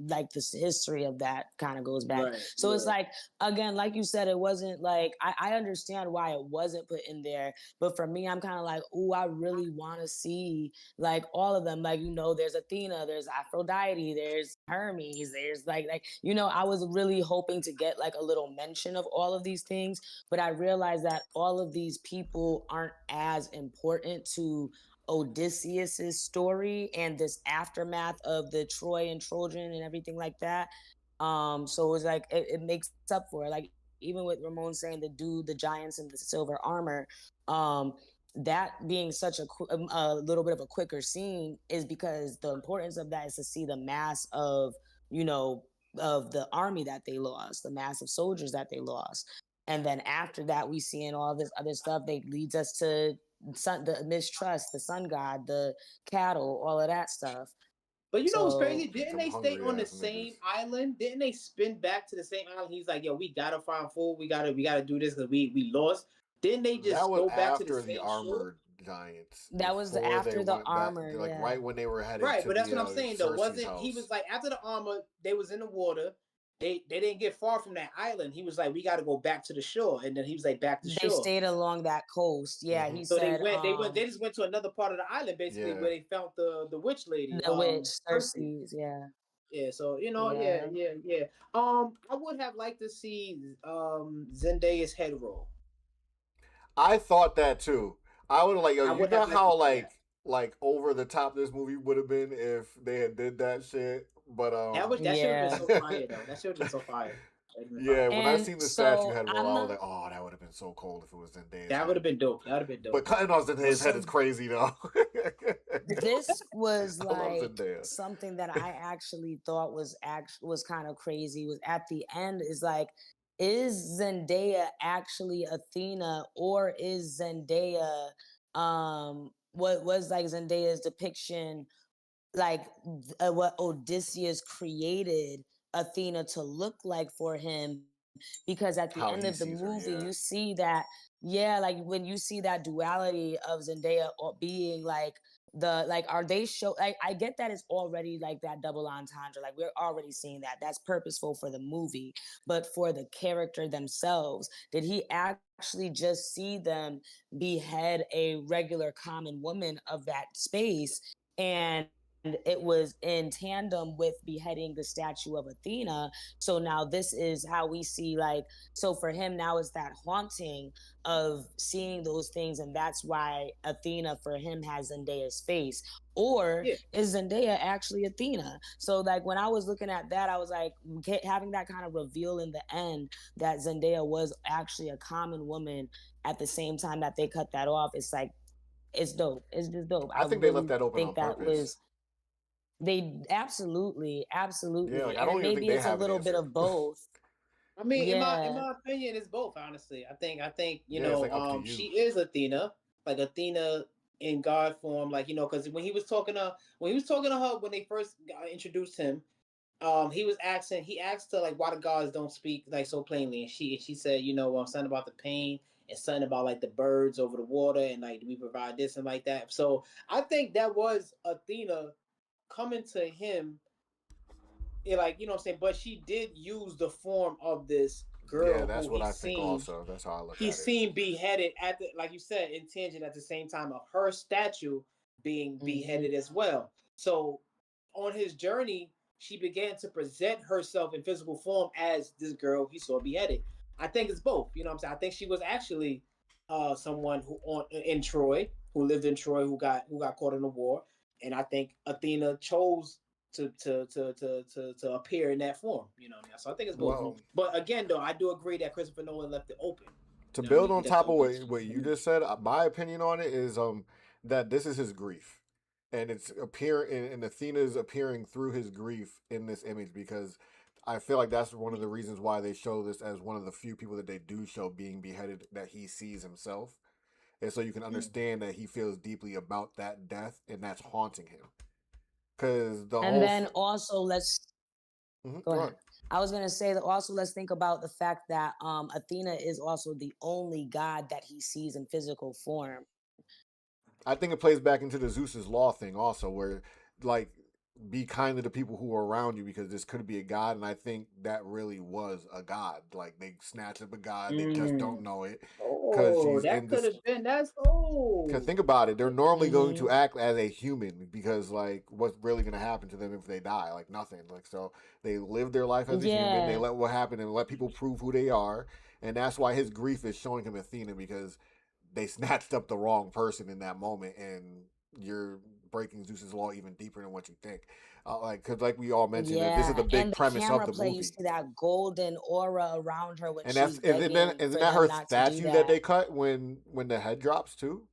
like this history of that kind of goes back. Right. So it's Yeah. like, again, like you said, it wasn't like I understand why it wasn't put in there, but for me, I'm kind of like, oh, I really want to see like all of them. Like, there's Athena, there's Aphrodite, there's Hermes, there's I was really hoping to get like a little mention of all of these things, but I realized that all of these people aren't as important to Odysseus's story and this aftermath of the Troy and Trojan and everything like that. So it was like it makes up for it. Like even with Ramon saying the giants in the silver armor, that being such a little bit of a quicker scene is because the importance of that is to see the mass of of the army that they lost, the mass of soldiers that they lost. And then after that, we see in all this other stuff, they leads us to the mistrust, the sun god, the cattle, all of that stuff. But you know what's crazy? So Didn't Them they stay hungry on the ass niggas. same island? Didn't they spin back to the same island? He's like, yo, we gotta find food. We gotta do this because we lost. Didn't they That just was go back to the after the same shore? armored giants. that was Before they after the went back, armor, like yeah. right when they were headed Right, to but that's the what I'm saying though. Cersei's Wasn't he house. was like after the armor, they was in the water. They didn't get far from that island. He was like, we got to go back to the shore, and then he was like, back to They shore. stayed along that coast. Yeah, Mm-hmm. he So said, they just went to another part of the island, basically Yeah. where they found the witch lady, the witch, Cersei. Cersei's, yeah. Yeah, so yeah, Yeah. yeah, yeah. I would have liked to see Zendaya's head roll. I thought that too. I would have like, yo, I you would know have liked to how see that. like over the top this movie would have been if they had did that shit. But That should have been Yeah. so fire though. That should have been so fire. yeah, when I And seen the statue so head roll, I'm I was not like, oh, that would have been so cold if it was Zendaya's That would head. have been dope. That would have been dope. But cutting off Zendaya's head so is crazy though. this was I love like Zendaya. something that I actually thought was kind of crazy. Was at the end is like, is Zendaya actually Athena, or is Zendaya what was like Zendaya's depiction, like what Odysseus created Athena to look like for him? Because at the How end he of the sees her, movie, yeah. you see that, yeah, like when you see that duality of Zendaya being like are they show like I get that it's already like that double entendre, like we're already seeing that that's purposeful for the movie, but for the character themselves, did he actually just see them behead a regular common woman of that space, and it was in tandem with beheading the statue of Athena? So now this is how we see, like, so for him now it's that haunting of seeing those things, and that's why Athena for him has Zendaya's face. Or Yeah. is Zendaya actually Athena? So like when I was looking at that, I was like, having that kind of reveal in the end that Zendaya was actually a common woman at the same time that they cut that off, it's like, it's dope. It's just dope. I I think they left really that open on think that purpose. was, they absolutely, Yeah, absolutely. like I And don't even think maybe they it's a have an little bit answer. of both. I mean, in Yeah. my opinion, it's both. Honestly, I think Yeah, it's like up to she you. is Athena, like Athena in God form, like because when he was talking to her when they first introduced him, he asked her like why the gods don't speak like so plainly, and she said, something about the pain and something about like the birds over the water, and like we provide this and like that. So I think that was Athena coming to him, like what I'm saying, but she did use the form of this Yeah, girl that's who what I think also. That's how I look at it. beheaded at the, like you said, in tangent at the same time of her statue being Mm-hmm. beheaded as well. So on his journey, she began to present herself in physical form as this girl he saw beheaded. I think it's both. You know what I'm saying? I think she was actually someone who in Troy, who lived in Troy, who got caught in the war, and I think Athena chose to appear in that form. You know what I mean? So I think it's both. Well, But again, though, I do agree that Christopher Nolan left it open. to You know what I build mean? He on left it top of open. what you just said, my opinion on it is that this is his grief, and it's and Athena's appearing through his grief in this image, because I feel like that's one of the reasons why they show this as one of the few people that they do show being beheaded that he sees himself, and so you can understand that he feels deeply about that death, and that's haunting him. Because the And whole then also let's Mhm, go go ahead. ahead. I was gonna say that also let's think about the fact that Athena is also the only god that he sees in physical form. I think it plays back into the Zeus's law thing also, where like be kind to the people who are around you because this could be a god, and I think that really was a god. Like they snatched up a god, they just don't know it because Oh, she's that in could this. have been. That's Because think about it, they're normally going to Mm-hmm. act as a human because like what's really going to happen to them if they die? Like nothing. Like so they live their life as a human. They Yeah, let what happened and let people prove who they are, and that's why his grief is showing him Athena because they snatched up the wrong person in that moment, and you're breaking Zeus's law even deeper than what you think. Like, because like we all mentioned, that this is yeah. the big And the premise of camera the play, you movie, see that golden aura around her when and that's she's begging isn't for that her them not to do statue that that. they cut when the head drops too?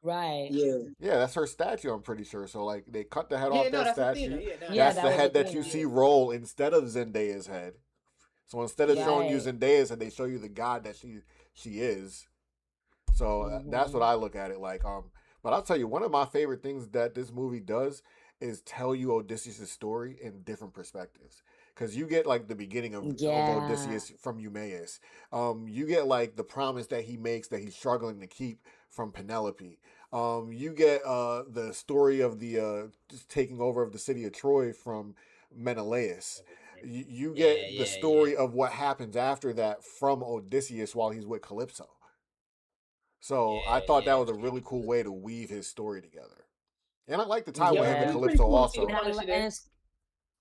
Right. yeah. Yeah, that's her statue. I'm pretty sure. So like they cut the head Yeah, off no, that that's Athena. statue. Yeah, no, Yeah, That's that's the that was head Athena. that you Athena. see Yeah. roll instead of Zendaya's head. So instead of showing you Right. Zendaya's head, they show you the god that she is. So that's what Mm-hmm. I look at it like. But I'll tell you, one of my favorite things that this movie does is tell you Odysseus' story in different perspectives. Because you get like the beginning of Yeah. Odysseus from Eumaeus. You get like the promise that he makes that he's struggling to keep from Penelope. You get the story of the just taking over of the city of Troy from Menelaus. You Yeah, get the yeah, yeah. story of what happens after that from Odysseus while he's with Calypso. So I Yeah, thought that yeah. was a really cool way to weave his story together. And I like the tie with Yep, him and it Yeah. was pretty Calypso cool to see the also. And partnership and there. it's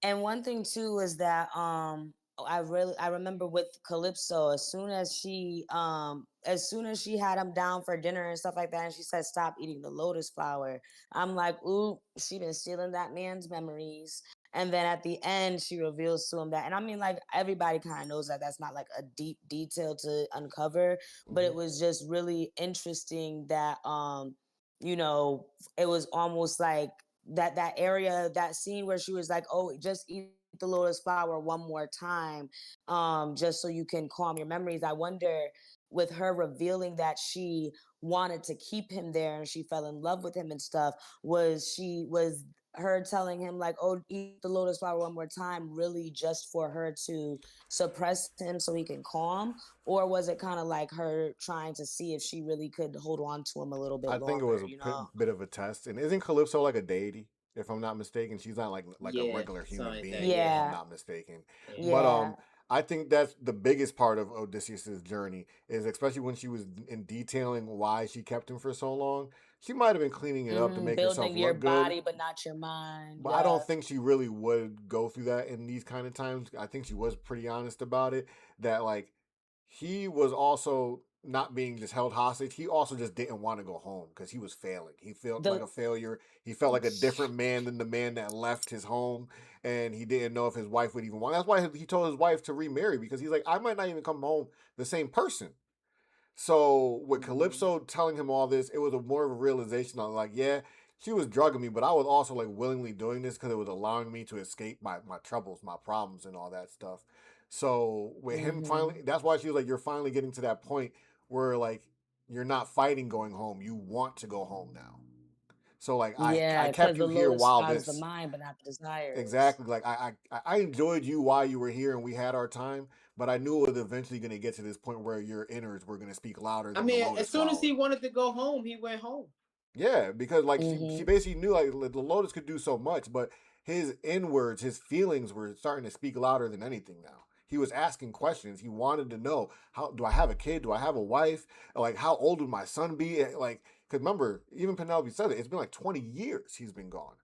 and one thing too is that I remember with Calypso as soon as she had him down for dinner and stuff like that and she said stop eating the lotus flower, I'm like, ooh, she been stealing that man's memories. And then at the end she reveals to him that, and I mean like everybody kind of knows that that's not like a deep detail to uncover, but Hmm. it was just really interesting that you know, it was almost like that area, that scene where she was like, oh, just eat the lotus flower one more time, just so you can calm your memories. I wonder, with her revealing that she wanted to keep him there and she fell in love with him and stuff, was her telling him like, oh, eat the lotus flower one more time, really just for her to suppress him so he can calm? Or was it kind of like her trying to see if she really could hold on to him a little bit I think it was longer, a you know? bit of a test. And isn't Calypso like a deity? If I'm not mistaken, she's not like a Yeah, regular human something like that. being. Yeah, If I'm Yeah, not mistaken, yeah. but yeah. I think that's the biggest part of Odysseus's journey is especially when she was in detailing why she kept him for so long. She might have been cleaning it up to make herself Building your look good, body, but not your mind. but I don't Yeah. think she really would go through that in these kind of times. I think she was pretty honest about it. That like he was also not being just held hostage. He also just didn't want to go home because he was failing. He felt like The a failure. He felt like a different man than the man that left his home, and he didn't know if his wife would even want. That's why he told his wife to remarry because he's like, I might not even come home the same person. So with Mhm. Calypso telling him all this, it was a more of a realization on like, yeah, she was drugging me, but I was also like willingly doing this because it was allowing me to escape my troubles, my problems, and all that stuff. So with him finally, hmm that's why she was like, you're finally getting to that point where like you're not fighting going home, you want to go home now. So like I yeah, kept because you the here lotus while flower is the this. mind, but not the desires. Exactly. Like I enjoyed you while you were here and we had our time, but I knew it was eventually going to get to this point where your innards were going to speak louder I than the mean, lotus as soon as flower. he wanted to go home, he went home. Yeah, because like she hmm basically knew like the lotus could do so much, but his inwards, his feelings were starting to speak louder than anything now. He was asking questions. He wanted to know, how do I have a kid? Do I have a wife? Like how old would my son be? Like because remember, even Penelope said it. It's been like 20 years he's been gone.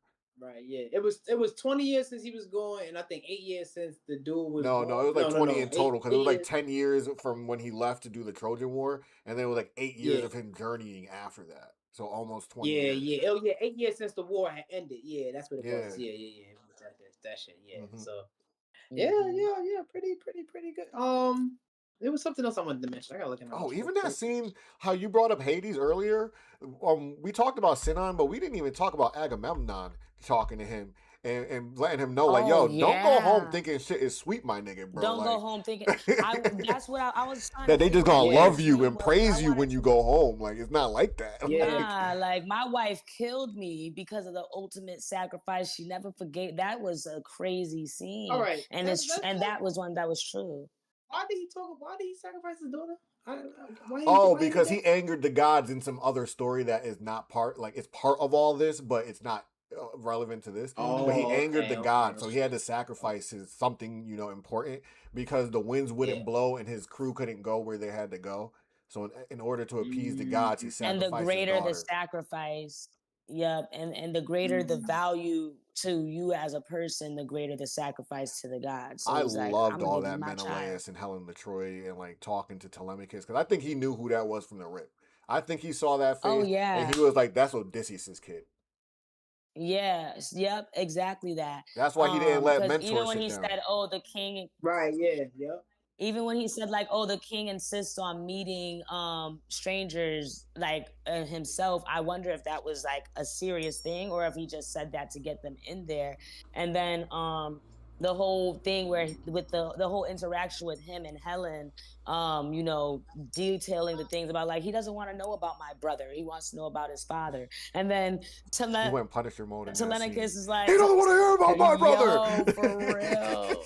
Right. Yeah. It was 20 years since he was gone, and I think 8 years since the dude was No, it born. was like No, no, 20 no. in Eight total because it eight was like years. 10 years from when he left to do the Trojan War, and then it was like 8 years Yeah. of him journeying after that. So almost 20 Yeah. years. Yeah. Oh, yeah. 8 years since the war had ended. Yeah, that's what it was. Yeah. Yeah. Yeah. Yeah. It was that shit. Yeah. Hmm. So yeah. hmm Yeah. Yeah. Pretty good. There was something else I wanted to mention. I gotta look at my Oh, notes real even that quick. scene, how you brought up Hades earlier. We talked about Sinon, but we didn't even talk about Agamemnon talking to him. and letting him know, like, Oh yo, don't go home yeah. thinking shit is sweet, my nigga, bro. Don't go Like, home thinking that's what I was trying to that they just figure out gonna what the love Yeah. you scene and was because I praise you wanted when you to go home. Like, it's not like that. Yeah. nah, like my wife killed me because of the ultimate sacrifice. She never forgave. That was a crazy All scene, right. and and that was one that was true. Why did he talk? Why did he sacrifice his daughter? Oh, Why he did because that? he angered the gods in some other story that is not part, like, it's part of all this, but it's not relevant to this. But he Mm-hmm. Oh, angered the okay, okay, gods, so he had to sacrifice something, important, because the winds yeah. wouldn't blow and his crew couldn't go where they had to go. So in order to appease the gods, he And the sacrificed his greater the daughter. sacrifice, yep, and the greater the value to you as a person, the greater the sacrifice to the gods. So I it's like, I'm loved gonna all give you that my child. Menelaus and Helen of Troy and like talking to Telemachus, because I think he knew who that was from the rip. I think he saw that Oh face and yeah. he was like, "That's Odysseus' kid." Yes, yep, exactly that. That's why he didn't let Because Mentor even when sit he down. said, "Oh, the king," Right. Yeah. Yep. even when he said like, "Oh, the king insists on meeting strangers like himself," I wonder if that was like a serious thing or if he just said that to get them in there. And then the whole thing where with the whole interaction with him and Helen, detailing the things about like he doesn't want to know about my brother, he wants to know about his father. And then He Tele- went Punisher mode in that scene. Telemachus is He like, doesn't want to hear about my brother. yo, for real.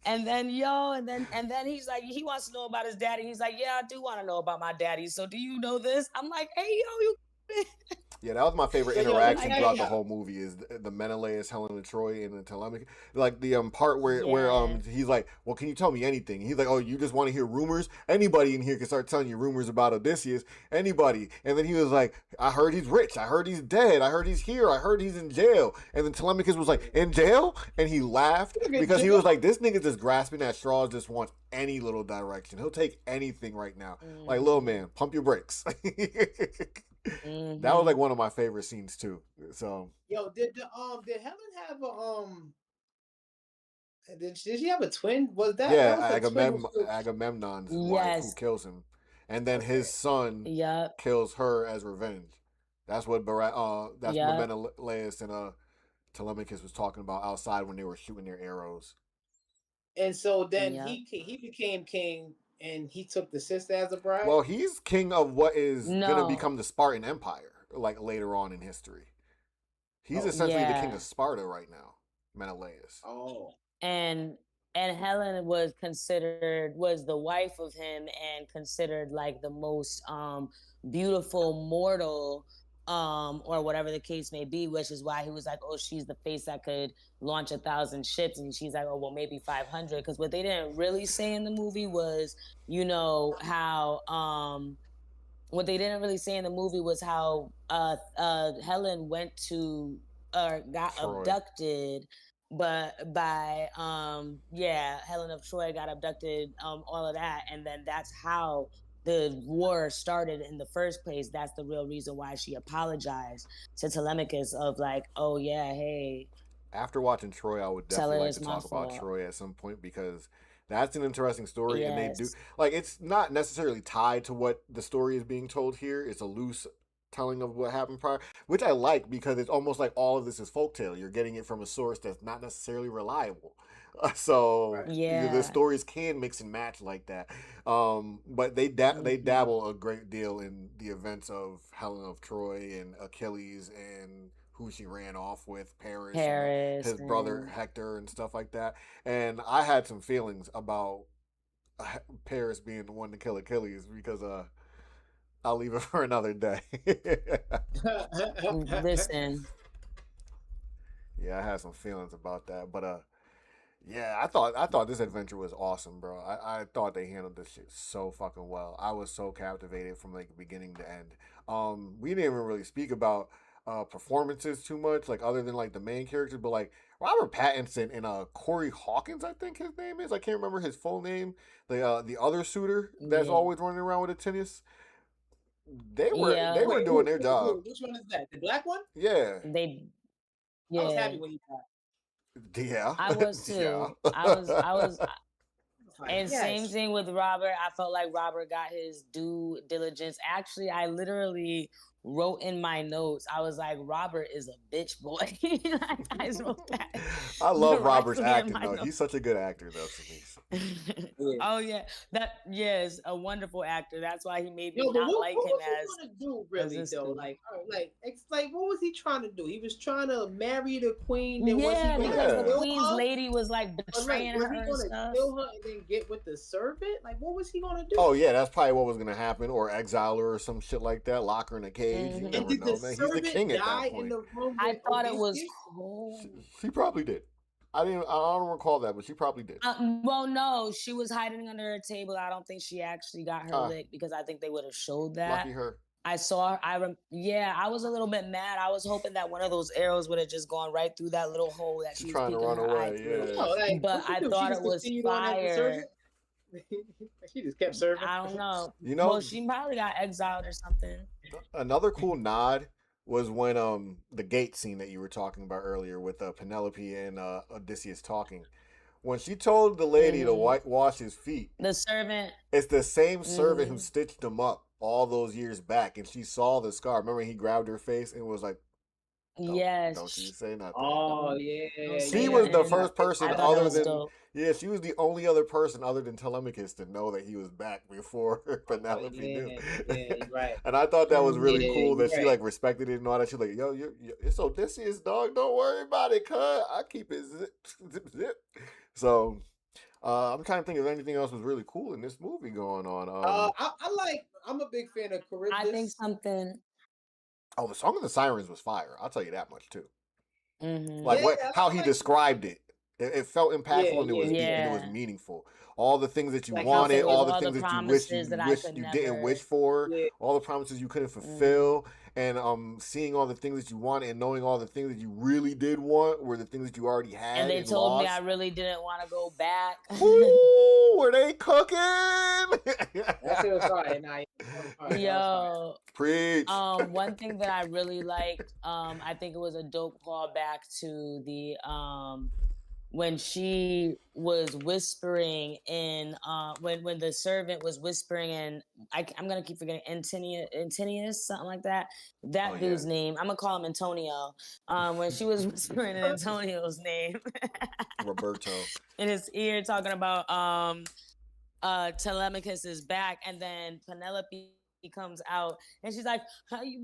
And then and then he's like, he wants to know about his daddy. He's like, yeah, I do want to know about my daddy. So do you know this? I'm like, hey, yo, you. Yeah, that was my favorite Yo, let me interaction Like, tell throughout the you. whole movie is the Menelaus, Helen of Troy, and the Telemachus. Like the part where yeah, he's like, "Well, can you tell me anything?" He's like, "Oh, you just want to hear rumors? Anybody in here can start telling you rumors about Odysseus. Anybody." And then he was like, "I heard he's rich. I heard he's dead. I heard he's here. I heard he's in jail." And then Telemachus was like, "In jail?" And he laughed because he was like, "This nigga just grasping at straws, just wants any little direction. He'll take anything right now. Like, little man, pump your brakes." That was like one of my favorite scenes too. So Yo, did Helen have a did she have a twin? That yeah, was the twin who killed? Agamemnon's wife who yes, kills him, and then his Okay. son yep, kills her as revenge. That's what that's what yep, Menelaus and Telemachus was talking about outside when they were shooting their arrows. And so then yep. he became king, and he took the sister as a bride. Well, he's king of what is gonna No, become the Spartan Empire, like later on in history. He's Oh, essentially the king yeah. of Sparta right now, Menelaus. oh, and and Helen was the wife of him and considered like the most beautiful mortal, or whatever the case may be, which is why he was like, oh, she's the face that could launch 1,000 ships, and she's like, oh well, maybe 500, because what they didn't really say in the movie was, how what they didn't really say in the movie was how Helen went to or got Troy. abducted, but by Helen of Troy got abducted, all of that, and then that's how the war started in the first place. That's the real reason why she apologized to Telemachus of like, oh yeah, hey, After watching Troy, I would tell definitely her like to it's my talk about fault. Troy at some point because that's an interesting story, and they do Yes. like it's not necessarily tied to what the story is being told here. It's a loose telling of what happened prior, which I like because it's almost like all of this is folktale. You're getting it from a source that's not necessarily reliable. So right. the Yeah. stories can mix and match like that. But they Hmm. dabble a great deal in the events of Helen of Troy and Achilles and who she ran off with, Paris and Paris his brother and Hector and stuff like that. And I had some feelings about Paris being the one to kill Achilles because I'll leave it for another day. listen. Yeah, I had some feelings about that, but yeah, I thought this adventure was awesome, bro. I thought they handled this shit so fucking well. I was so captivated from like beginning to end. We didn't even really speak about performances too much, like other than like the main characters, but like Robert Pattinson and Corey Hawkins, I think his name is. I can't remember his full name. The other suitor that's Yeah. always running around with a tennis. Yeah. They were Wait, doing their job. which one is that? The black one? Yeah, They I was yeah. happy when he died. yeah, I was yeah. too. I was I was like, and same yes. thing with Robert. I felt like Robert got his due diligence. Actually, I literally wrote in my notes, I was like, Robert is a bitch boy. I just wrote that. I love Robert's directly in acting my though. notes. He's such a good actor though to me. Yeah. Oh yeah, yes, a wonderful actor. That's why he made me Yo, but not like what him was he as gonna do really though? Resistant. Like, like, what was he trying to do? He was trying to marry the queen. Then was he Yeah, gonna because the Yeah. kill queen's her? lady was like Or like, betraying was her he and gonna stuff. kill her and then get with the servant? Like, what was he gonna do? Oh yeah, that's probably what was gonna happen, or exile her or some shit like that. Lock her in a cage. You Mhm. And never did the know, man. He's the servant king at die that in point. the room I with thought it was Odysseus? cool. She probably did. I don't recall that, but she probably did. Well, no, she was hiding under her table. I don't think she actually got her Ah, lick because I think they would have showed that. lucky her. I saw. Yeah, I was a little bit mad. I was hoping that one of those arrows would have just gone right through that little hole that She's she was trying to peeking run her eye away. through. Yeah. No, like, But what she I do? She thought just it was continued on as the servant. fire. She just kept serving. I don't know. You Well, know, she probably got exiled or something. another cool nod was when the gate scene that you were talking about earlier with Penelope and Odysseus talking. When she told the lady to wash his feet, The servant. it's the same servant who Mhm. stitched him up all those years back, and she saw the scar. Remember, he grabbed her face and was like, Yes. don't you say nothing." Oh yeah, Don't She say was the nothing. first person I thought that other was than dope. she was the only other person other than Telemachus to know that he was back before Penelope knew. Yeah, you're right. And I thought that was really Yeah, cool that you're she right. like respected it and all that. She's like, yo, it's Odysseus, dog. Don't worry about it, cuz I keep it zip. So I'm trying to think if anything else was really cool in this movie going on. I'm a big fan of I think Charybdis. something. Oh, the Song of the Sirens was fire. I'll tell you that much too. Mhm. Like Yeah, how I he like described it. It felt impactful Yeah, and it was deep and it was Yeah. meaningful. All the things that you Like how He said wanted, it the was all the all the things that promises that I could you never. didn't wish for, yeah, all the promises you couldn't Mhm. fulfill, and seeing all the things that you wanted and knowing all the things that you really did want were the things that you already had And they and told me I lost. really didn't want to go back. Ooh, were they cooking? that shit was fire. Nah, that was fire. Yo, Preach. one thing that I really liked, I think it was a dope callback to the when she was whispering in when the servant was whispering in I'm gonna keep forgetting Antinius, something like that. That Oh, dude's yeah. name. I'm gonna call him Antonio. When she was whispering in Antonio's name Roberto. in his ear, talking about Telemachus is back, and then Penelope comes out and she's like,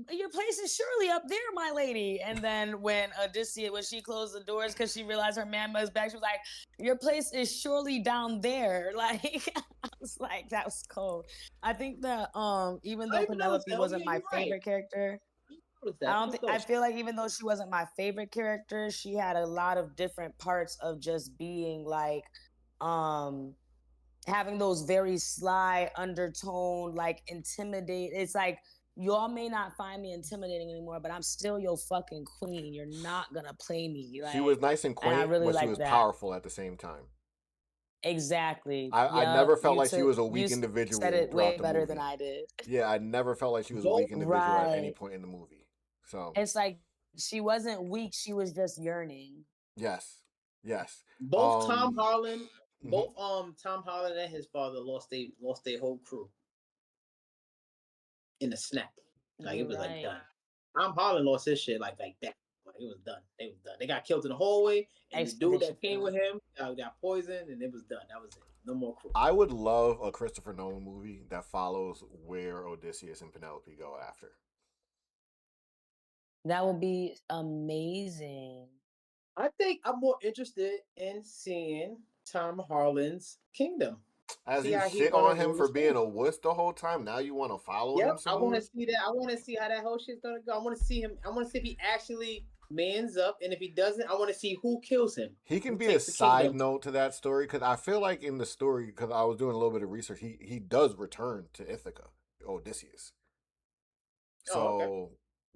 your place is surely up there, my lady. And then when she closed the doors because she realized her man was back, she was like, your place is surely down there. Like, I was like, that was cold. I think that even though Penelope wasn't my favorite character, I feel like even though she wasn't my favorite character, she had a lot of different parts of just being like having those very sly undertone, like intimidate. It's like, y'all may not find me intimidating anymore, but I'm still your fucking queen. You're not gonna play me. Like, She was nice and and I quaint, really but she like was that. Powerful at the same time. Exactly. I never felt like she was a You weak individual said it throughout way the better movie. than I did. Yeah, I never felt like she was a weak individual at any Right. point in the movie. So It's like she wasn't weak, she was just yearning. yes. both Tom Holland, mhm. both Tom Holland and his father lost their whole crew in a snap. Like it was like done. Tom Holland lost his shit like that. Like it was done. It was done. They got killed in the hallway, and the dude that came with him got poisoned, and it was done. That was it. No more crew. I would love a Christopher Nolan movie that follows where Odysseus and Penelope go after. That would be amazing. I think I'm more interested in seeing Tom Holland's Kingdom. As See you how he shit gonna on him rule for the being story. a wuss the whole time, now you want to follow him Yep, some I want more? to see that. I want to see how that whole shit's gonna go. I want to see him. I want to see if he actually mans up, and if he doesn't, I want to see who kills him. He can Who be a takes the side kingdom. note to that story because I feel like in the story, because I was doing a little bit of research, he does return to Ithaca, Odysseus. So Oh, okay.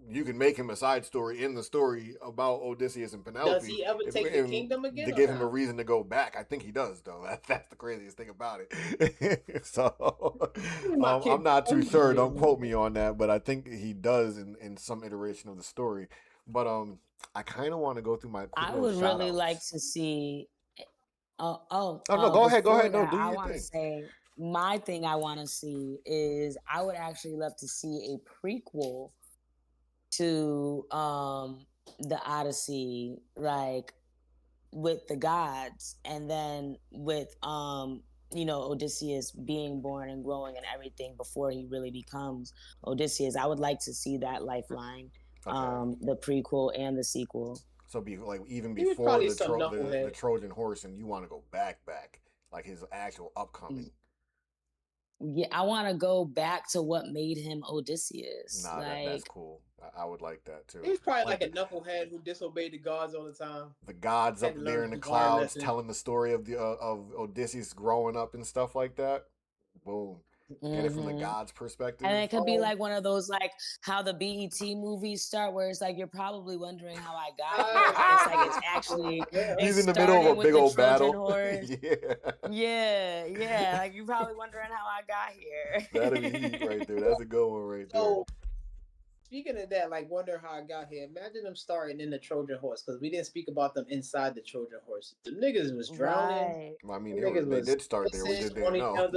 you can make him a side story in the story about Odysseus and Penelope. Does he ever take the kingdom again? To or give him a not? reason to go back. I think he does, though. That's the craziest thing about it. So I'm not too sure. Don't quote me on that, but I think he does in some iteration of the story. But I kind of want to go through my. I would really like to see. No, go ahead. No, do I your want to thing. say my thing I want to see is I would actually love to see a prequel to the Odyssey, like with the gods, and then with Odysseus being born and growing and everything before he really becomes Odysseus. I would like to see that lifeline, the prequel and the sequel. So be like even He was before probably the some knucklehead. the Trojan horse, and you want to go back, like his actual upcoming. Yeah, I want to go back to what made him Odysseus. Nah, like, that's cool. I would like that too. He was probably like a knucklehead who disobeyed the gods all the time. The gods up Had to there learn in the some hard clouds lessons. telling the story of the of Odysseus growing up and stuff like that. Boom. Get it from the gods' perspective. And it could be like one of those, like how the BET movies start, where it's like you're probably wondering how I got here. It's like it's actually he's in the middle of a big old battle. yeah. Like you're probably wondering how I got here. That'd be heat right there. That's a good one right there. So, speaking of that, like wonder how I got here. Imagine them starting in the Trojan horse, because we didn't speak about them inside the Trojan horse. The niggas was drowning. Right. I mean, they did start there. We just didn't know.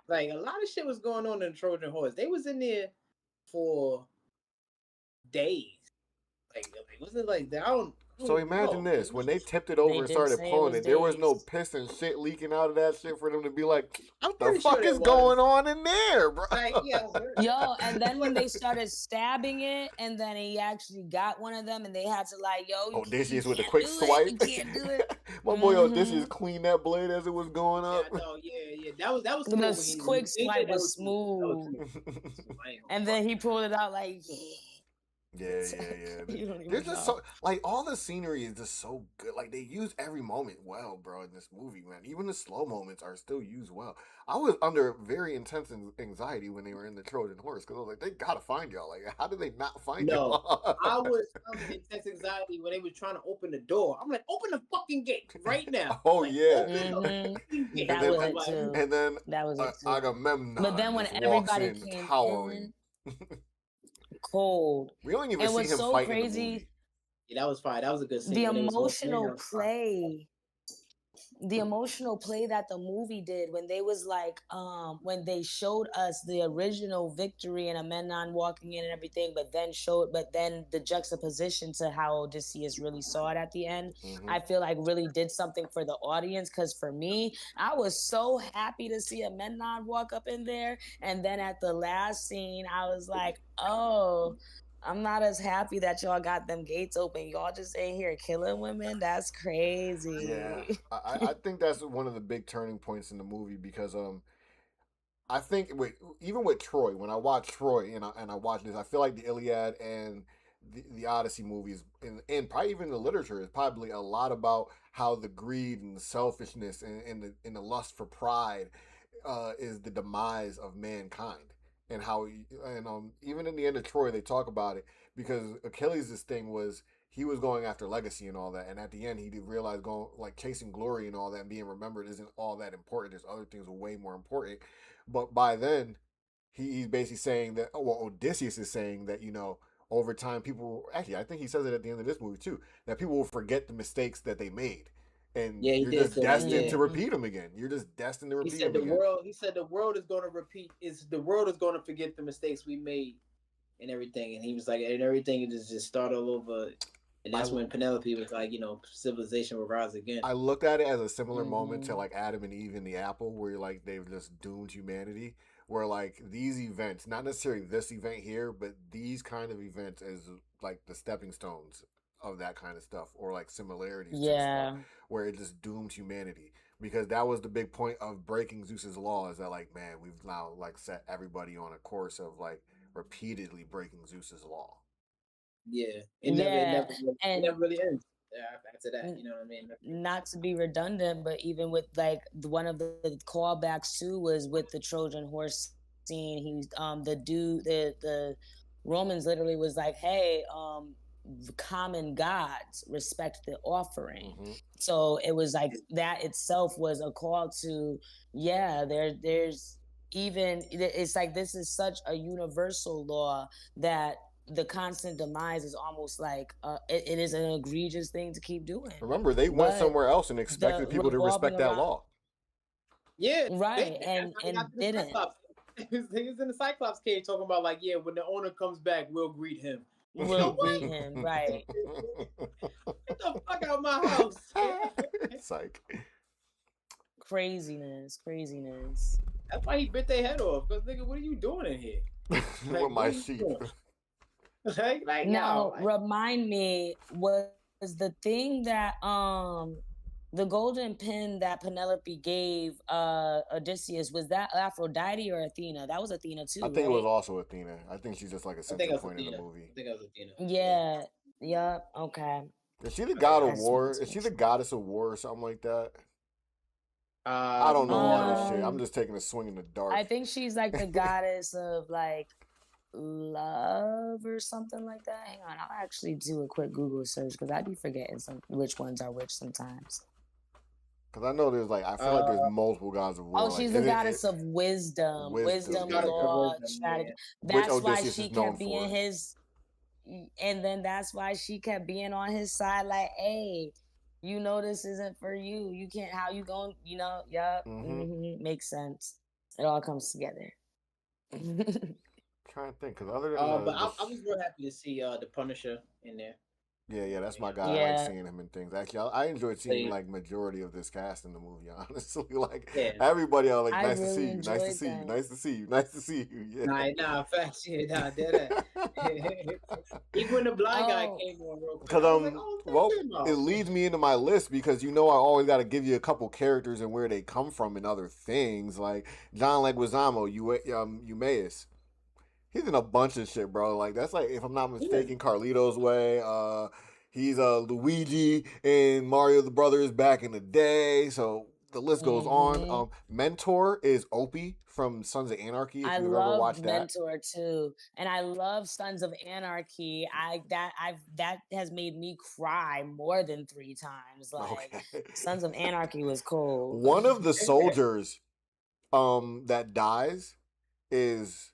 Like a lot of shit was going on in the Trojan horse. They was in there for days. Like wasn't like I don't. So imagine this: when they tipped it over and started pulling it, there was no piss and shit leaking out of that shit for them to be like, "What the fuck is going on in there, bro?" Like, yo, and then when they started stabbing it, and then he actually got one of them, and they had to like, yo, Odysseus with a quick swipe. You can't do it. My boy Odysseus cleaned that blade as it was going up. Yeah, that was cool. The quick swipe was smooth. And then he pulled it out like, Yeah. There's just so like all the scenery is just so good. Like they use every moment well, bro, in this movie, man. Even the slow moments are still used well. I was under very intense anxiety when they were in the Trojan horse, because I was like, they gotta find y'all. Like, how did they not find y'all? I was under intense anxiety when they were trying to open the door. I'm like, open the fucking gate right now. Oh like, yeah. That was it too. And then that was it too. Agamemnon. But then when everybody came towering. Cold. We don't even see him so fight crazy. In the movie. Yeah, that was fine. That was a good scene. The emotional play. The emotional play that the movie did when they was like, when they showed us the original victory and Agamemnon walking in and everything, but then the juxtaposition to how Odysseus really saw it at the end, I feel like really did something for the audience. Because for me, I was so happy to see Agamemnon walk up in there, and then at the last scene, I was like, oh, I'm not as happy that y'all got them gates open. Y'all just ain't here killing women. That's crazy. Yeah, I think that's one of the big turning points in the movie, because I think even with Troy, when I watch Troy and I watch this, I feel like the Iliad and the Odyssey movies and probably even the literature is probably a lot about how the greed and the selfishness and the lust for pride is the demise of mankind. And how, even in the end of Troy, they talk about it, because Achilles' thing was he was going after legacy and all that, and at the end he did realize chasing glory and all that and being remembered isn't all that important. There's other things that are way more important. But by then, he's basically saying that, Odysseus is saying that, over time I think he says it at the end of this movie too, that people will forget the mistakes that they made. And you're just destined to repeat them again. You're just destined to repeat them again. He said the world is going to repeat. The world is going to forget the mistakes we made and everything. And he was like, and everything is just start all over. And that's when Penelope was like, civilization will rise again. I looked at it as a similar moment to like Adam and Eve and the apple, where like they've just doomed humanity. Where like these events, not necessarily this event here, but these kind of events as like the stepping stones of that kind of stuff, or like similarities to stuff, where it just doomed humanity, because that was the big point of breaking Zeus's law, is that like, man, we've now like set everybody on a course of like repeatedly breaking Zeus's law. It never really ends after that. You know what I mean? Not to be redundant, but even with like one of the callbacks too was with the Trojan horse scene. He's the Romans literally was like, hey, common gods respect the offering. So it was like that itself was a call to there's even, it's like this is such a universal law that the constant demise is almost like it is an egregious thing to keep doing. Remember, they went somewhere else and expected people to respect that law. Yeah, right, and didn't. he was in the Cyclops cage talking about like, yeah, when the owner comes back, we'll greet him. We'll greet him, right? Get the fuck out of my house. Psych. Craziness. That's why he bit their head off. Because nigga, what are you doing in here? Like, what my sheep? like now, yo, remind me, was the thing that the golden pin that Penelope gave Odysseus, was that Aphrodite or Athena? That was Athena too. I think it was also Athena. I think she's just like a central point in the movie. I think it was Athena. Yeah. Yep. Okay. Is she the god of war? Is she the goddess of war or something like that? I don't know all this shit. I'm just taking a swing in the dark. I think she's like the goddess of like love or something like that. Hang on, I'll actually do a quick Google search because I'd be forgetting which ones are which sometimes. Because I know there's like, I feel like there's multiple gods of war. Oh, she's the goddess of wisdom, law, strategy. That's why she kept being his, and then that's why she kept being on his side. Like, hey, you know this isn't for you. You can't. How you going? You know? Yup. Makes sense. It all comes together. Trying to think, because other than but I was real happy to see the Punisher in there. Yeah, that's my guy. I like seeing him in things. Actually, I enjoyed seeing like majority of this cast in the movie. Honestly, like everybody, I was like, nice to see you, nice to see you, nice to see you, nice to see you. Yeah. Nah, facts. Yeah, nah, dead Even when the blind guy came on real quick. Because it leads me into my list because I always got to give you a couple characters and where they come from and other things. Like John Leguizamo, Eumaeus. He's in a bunch of shit, bro. Like that's like, if I'm not mistaken, Carlito's Way. He's Luigi in Mario the Brothers back in the day. So the list goes on. Mentor is Opie from Sons of Anarchy. If you've ever watched that. Mentor too, and I love Sons of Anarchy. That has made me cry more than 3 times. Like Sons of Anarchy was cool. One of the soldiers, that dies is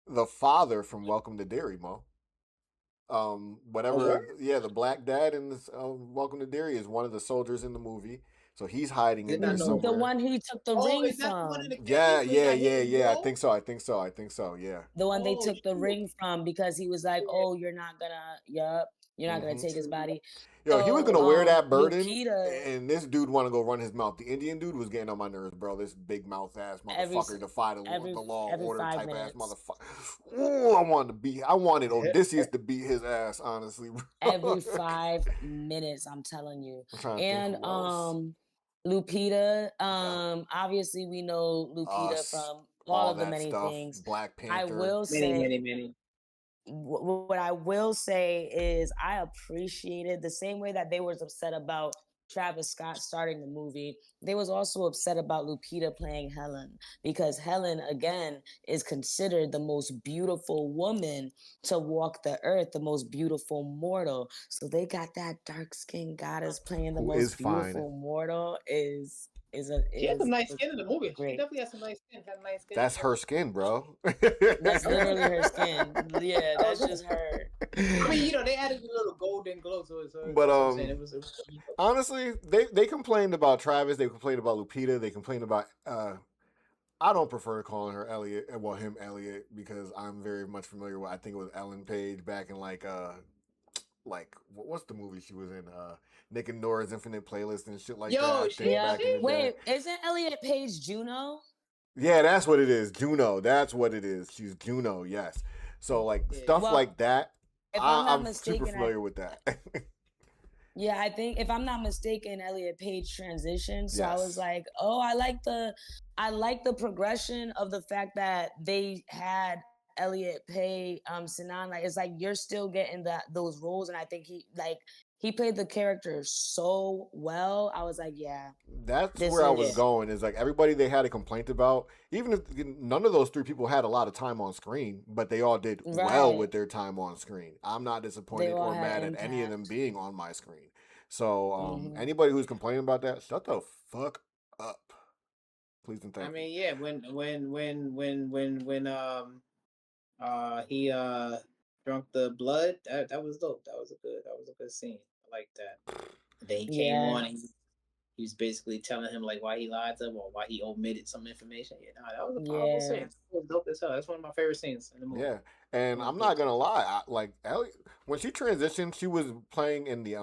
the father from Welcome to Derry, Mo. The black dad in this Welcome to Derry is one of the soldiers in the movie. So he's hiding in there somewhere. The one he took the ring from. Yeah. I think so. Yeah. The one they took the ring from because he was like, "Oh, you're not gonna take his body." Yo, he was gonna wear that burden, and this dude want to go run his mouth. The Indian dude was getting on my nerves, bro. This big mouth ass motherfucker defied the law order type ass motherfucker. Ooh, I wanted Odysseus to beat his ass, honestly. Bro. Every 5 minutes, I'm telling you. And Lupita, obviously we know Lupita from all of the many things. Black Panther. I will say many. What I will say is I appreciated the same way that they was upset about Travis Scott starting the movie. They was also upset about Lupita playing Helen because Helen, again, is considered the most beautiful woman to walk the earth, the most beautiful mortal. So they got that dark-skinned goddess playing the most beautiful mortal she has some nice skin in the movie. Great. She definitely has some nice skin. That's her skin, bro. That's literally her skin. Yeah, that's just her. I mean, they added a little golden glow to it. But honestly, they complained about Travis. They complained about Lupita. They complained about. I don't prefer calling her Elliot. Well, him Elliot because I'm very much familiar with. I think it was Ellen Page back in like what's the movie she was in? Nick and Nora's Infinite Playlist and shit like that. Wait, isn't Elliot Page Juno? Yeah, that's what it is. Juno. That's what it is. She's Juno, yes. So stuff like that, I'm super familiar with that. Yeah, I think if I'm not mistaken, Elliot Page transitioned. So I was like, oh, I like the progression of the fact that they had Elliot Page, Sinan. Like it's like you're still getting those roles, and I think he played the character so well. I was like, yeah. That's where I was going. Is like everybody they had a complaint about, even if none of those 3 people had a lot of time on screen, but they all did well with their time on screen. I'm not disappointed or mad at any of them being on my screen. So anybody who's complaining about that, shut the fuck up. Please and thank you. I mean, yeah, when he drunk the blood, that was dope. That was a good scene. I like that. And then he came on and he's basically telling him like why he lied to him or why he omitted some information. Yeah, nah, that was a powerful Yeah. scene. It was dope as hell. That's one of my favorite scenes in the movie. Yeah, and I'm not gonna lie, Ellie, when she transitioned, she was playing in the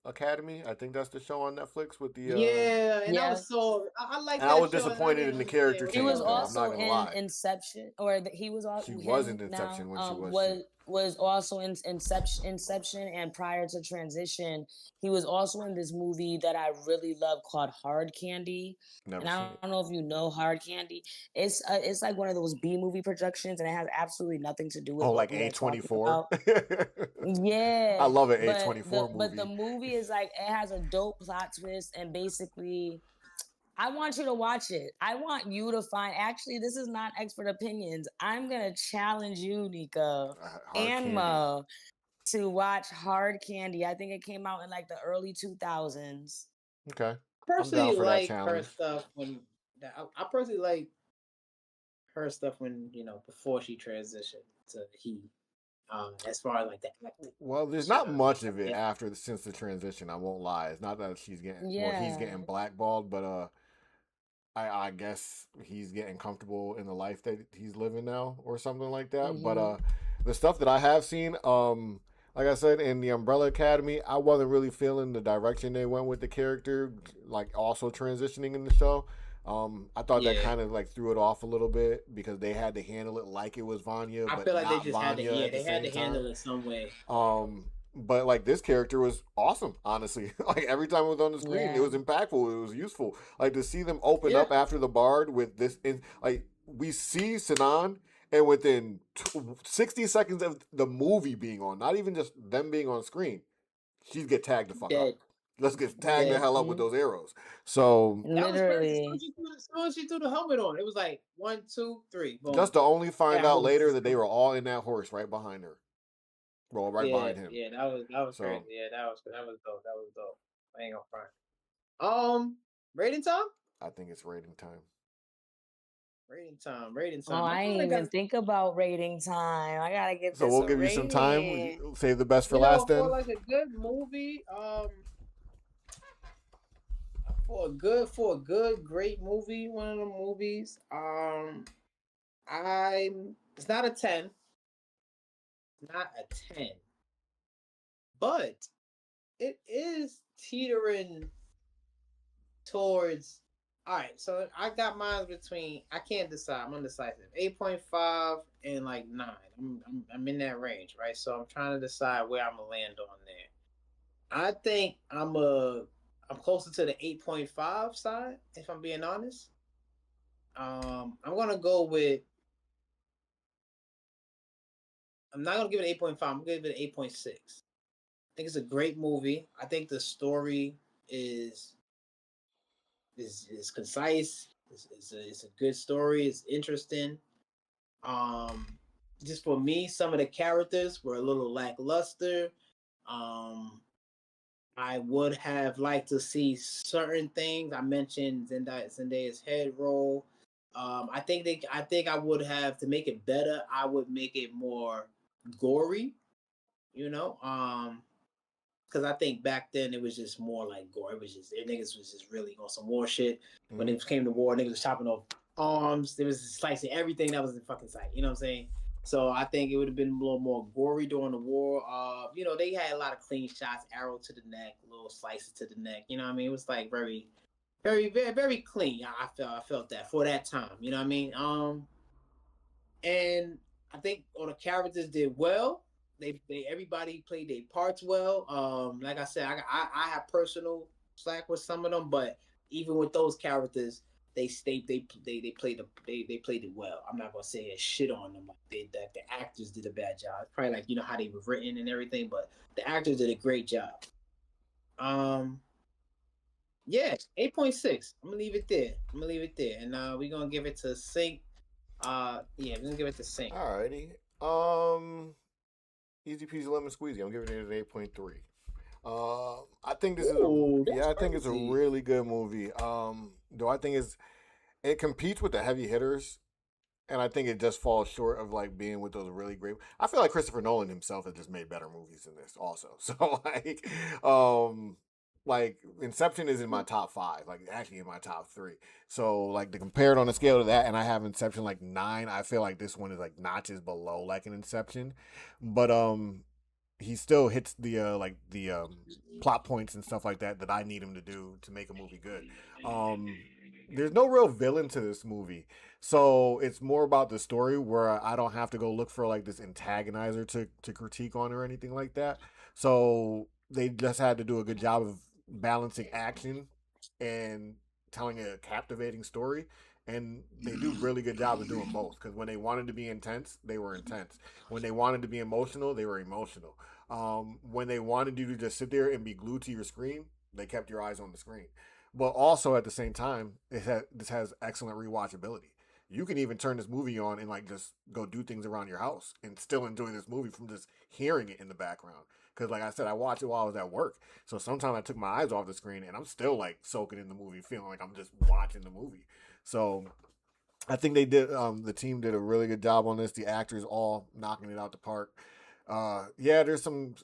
Academy. I think that's the show on Netflix with the. Yeah, and I Yeah. was so I like And that I was show, and I disappointed didn't in the understand character what He they was change, though. doing. I'm not also gonna in lie. Inception, or he was She was him in Inception now. when she Was also in Inception, and prior to transition, he was also in this movie that I really love called Hard Candy. Never And seen I it. don't know if you know Hard Candy. It's like one of those B movie productions, and it has absolutely nothing to do with Oh, what like we are talking A24. about. I Yeah, love an but A24 the movie. movie is like it has a dope plot twist, and basically I want you to watch it. I want you to find. Actually, this is not expert opinions. I'm gonna challenge you, Nico Hard and Candy. Mo, to watch Hard Candy. I think it came out in like the early 2000s. Okay, I I'm down personally for that like her challenge. stuff when I personally like her stuff when before she transitioned to he. As far as like the acting, Well, there's not much of it since the transition. I won't lie. It's not that she's getting he's Yeah. getting blackballed, but I guess he's getting comfortable in the life that he's living now or something like that. But the stuff that I have seen, like I said, in the Umbrella Academy, I wasn't really feeling the direction they went with the character, like also transitioning in the show. I thought that kind of like threw it off a little bit because they had to handle it like it was Vanya, I but feel like they not just had to, Vanya at the they had same to handle time. it some way. But like this character was awesome, honestly. Like every time it was on the screen, it was Yeah. impactful. It was useful. Like to see them open up after the bard with this, like we see Sinan, and within 60 seconds of the movie being on, not even just them being on screen, she get tagged the fuck up. Let's get tagged the hell up with those arrows. So that was crazy. Literally. As soon as she threw the helmet on, it was like 1, 2, 3, boom. just to only find out later horse. that they were all in that horse right behind her. Well, right behind him. Yeah, that was So, crazy. Yeah, that was dope. That was dope. I ain't gonna front. Rating time? I think it's rating time. Rating time. Rating Oh, time. I didn't even think about rating time. I gotta get So this we'll a give you some time. rating. Save the best for last then. For like a good movie, for a good great movie, one of the movies, it's not a 10. Not a 10. But it is teetering towards. All right, so I got mine between. I can't decide. I'm undecisive. 8.5 and like 9. I'm in that range, right? So I'm trying to decide where I'm gonna land on there. I think I'm closer to the 8.5 side, if I'm being honest. I'm gonna go with. I'm not gonna give it 8.5. I'm gonna give it 8.6. I think it's a great movie. I think the story is concise. It's a good story. It's interesting. Um, just for me, some of the characters were a little lackluster. Um, I would have liked to see certain things. I mentioned Zendaya's head roll. I think I would have to make it better. I would make it more gory. You know, because I think back then it was just more like gore. It was just niggas was just really on some war shit. When it came to war, niggas was chopping off arms. There was slicing everything that was in fucking sight. You know what I'm saying? So I think it would have been a little more gory during the war. They had a lot of clean shots, arrow to the neck, little slices to the neck. You know what I mean? It was like very, very, very, very clean. I felt that for that time. You know what I mean? And I think all the characters did well. They everybody played their parts well. Like I said, I have personal slack with some of them, but even with those characters, they played it well. I'm not gonna say shit on them like the actors did a bad job. It's probably like how they were written and everything, but the actors did a great job. Yeah, 8.6. I'm gonna leave it there. And we're gonna give it to Sync. We're gonna give it to Sync. Alrighty. Easy peasy lemon squeezy. I'm giving it an 8.3. I think this I think it's a really good movie. Though I think it competes with the heavy hitters, and I think it just falls short of like being with those really great. I feel like Christopher Nolan himself has just made better movies than this, also. So like, like Inception is in my top 5, like actually in my top 3. So like to compare it on a scale to that, and I have Inception like 9, I feel like this one is like notches below like an Inception, but he still hits the plot points and stuff like that that I need him to do to make a movie good. There's no real villain to this movie, so it's more about the story where I don't have to go look for like this antagonizer to critique on or anything like that. So they just had to do a good job of balancing action and telling a captivating story, and they do really good job of doing both, because when they wanted to be intense, they were intense. When they wanted to be emotional, they were emotional. When they wanted you to just sit there and be glued to your screen, they kept your eyes on the screen. But also at the same time, this has excellent rewatchability. You can even turn this movie on and like just go do things around your house and still enjoy this movie from just hearing it in the background. Because like I said, I watched it while I was at work, so sometimes I took my eyes off the screen and I'm still like soaking in the movie, feeling like I'm just watching the movie. So I think they did. The team did a really good job on this. The actors all knocking it out the park. Yeah, there's some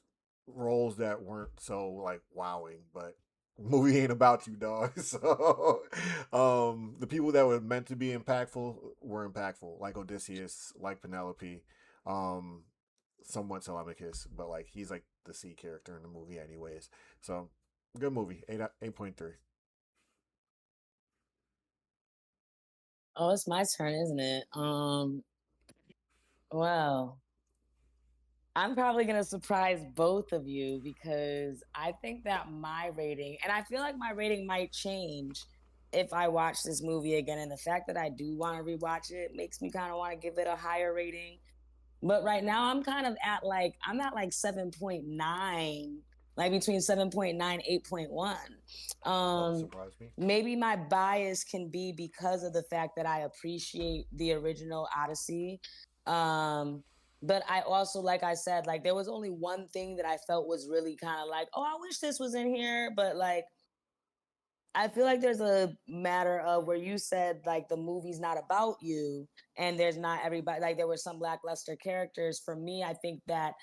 roles that weren't so like wowing, but movie ain't about you, dog. So, the people that were meant to be impactful were impactful, like Odysseus, like Penelope, um, somewhat Telemachus, but like he's like the C character in the movie, anyways. So, good movie. 8.3. Oh, it's my turn, isn't it? Well, I'm probably gonna surprise both of you because I think that my rating, and I feel like my rating might change if I watch this movie again. And the fact that I do want to rewatch it makes me kind of want to give it a higher rating. But right now I'm kind of at like I'm at like 7.9, like between 7.9, 8.1. That Um surprised me. maybe my bias can be because of the fact that I appreciate the original Odyssey. But I also, like I said, like there was only one thing that I felt was really kind of like, oh, I wish this was in here, but like I feel like there's a matter of where you said like the movie's not about you and there's not everybody, like there were some lackluster characters. For me, I think that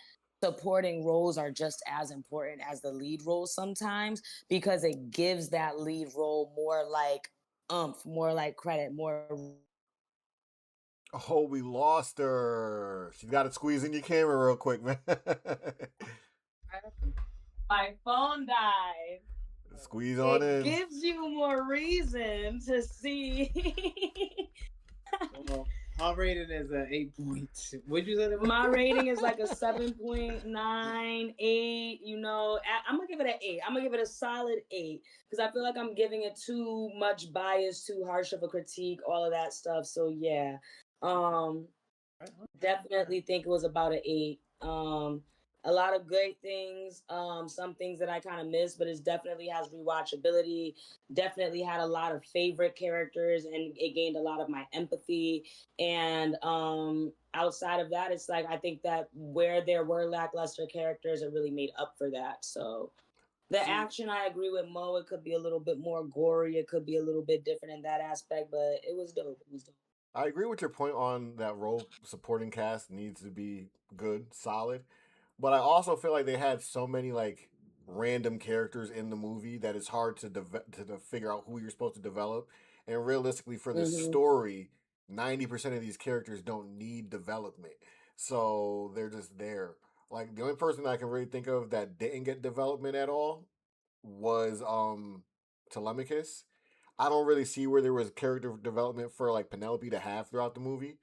supporting roles are just as important as the lead role sometimes because it gives that lead role more like more like credit, more. Oh, we lost her. She's got to squeeze in your camera real quick, man. My phone died. Squeeze on It in. gives you more reason to see. Well, my rating is an 8.2. What'd you say? My rating is like a 7.98. You know, I'm gonna give it an 8. I'm gonna give it a solid 8 because I feel like I'm giving it too much bias, too harsh of a critique, all of that stuff. So yeah, um, definitely think it was about an 8. A lot of great things, some things that I kind of missed, but it definitely has rewatchability. Definitely had a lot of favorite characters, and it gained a lot of my empathy. And outside of that, it's like I think that where there were lackluster characters, it really made up for that. So the action, I agree with Mo. It could be a little bit more gory. It could be a little bit different in that aspect, but it was dope. It was dope. I agree with your point on that role supporting cast needs to be good, solid. But I also feel like they had so many like random characters in the movie that it's hard to figure out who you're supposed to develop. And realistically, for the Mm-hmm. story, 90% of these characters don't need development, so they're just there. Like the only person I can really think of that didn't get development at all was Telemachus. I don't really see where there was character development for like Penelope to have throughout the movie,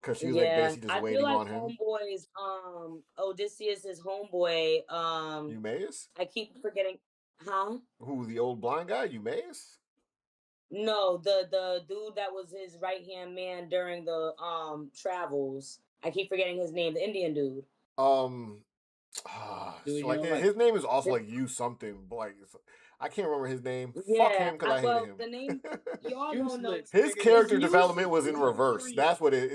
because she was like Yeah, basically just I feel waiting like on him. Homeboy's Odysseus's homeboy. Eumaeus? I keep forgetting. Huh? Who, the old blind guy? Eumaeus? No, the dude that was his right hand man during the travels. I keep forgetting his name. The Indian dude. Um, Dude, so you like don't like his name is also The- like you something, but like I can't remember his name. Fuck yeah, him because I hated well, him. the name y'all don't know. useless, His nigga. It's character use. development was in reverse. Period.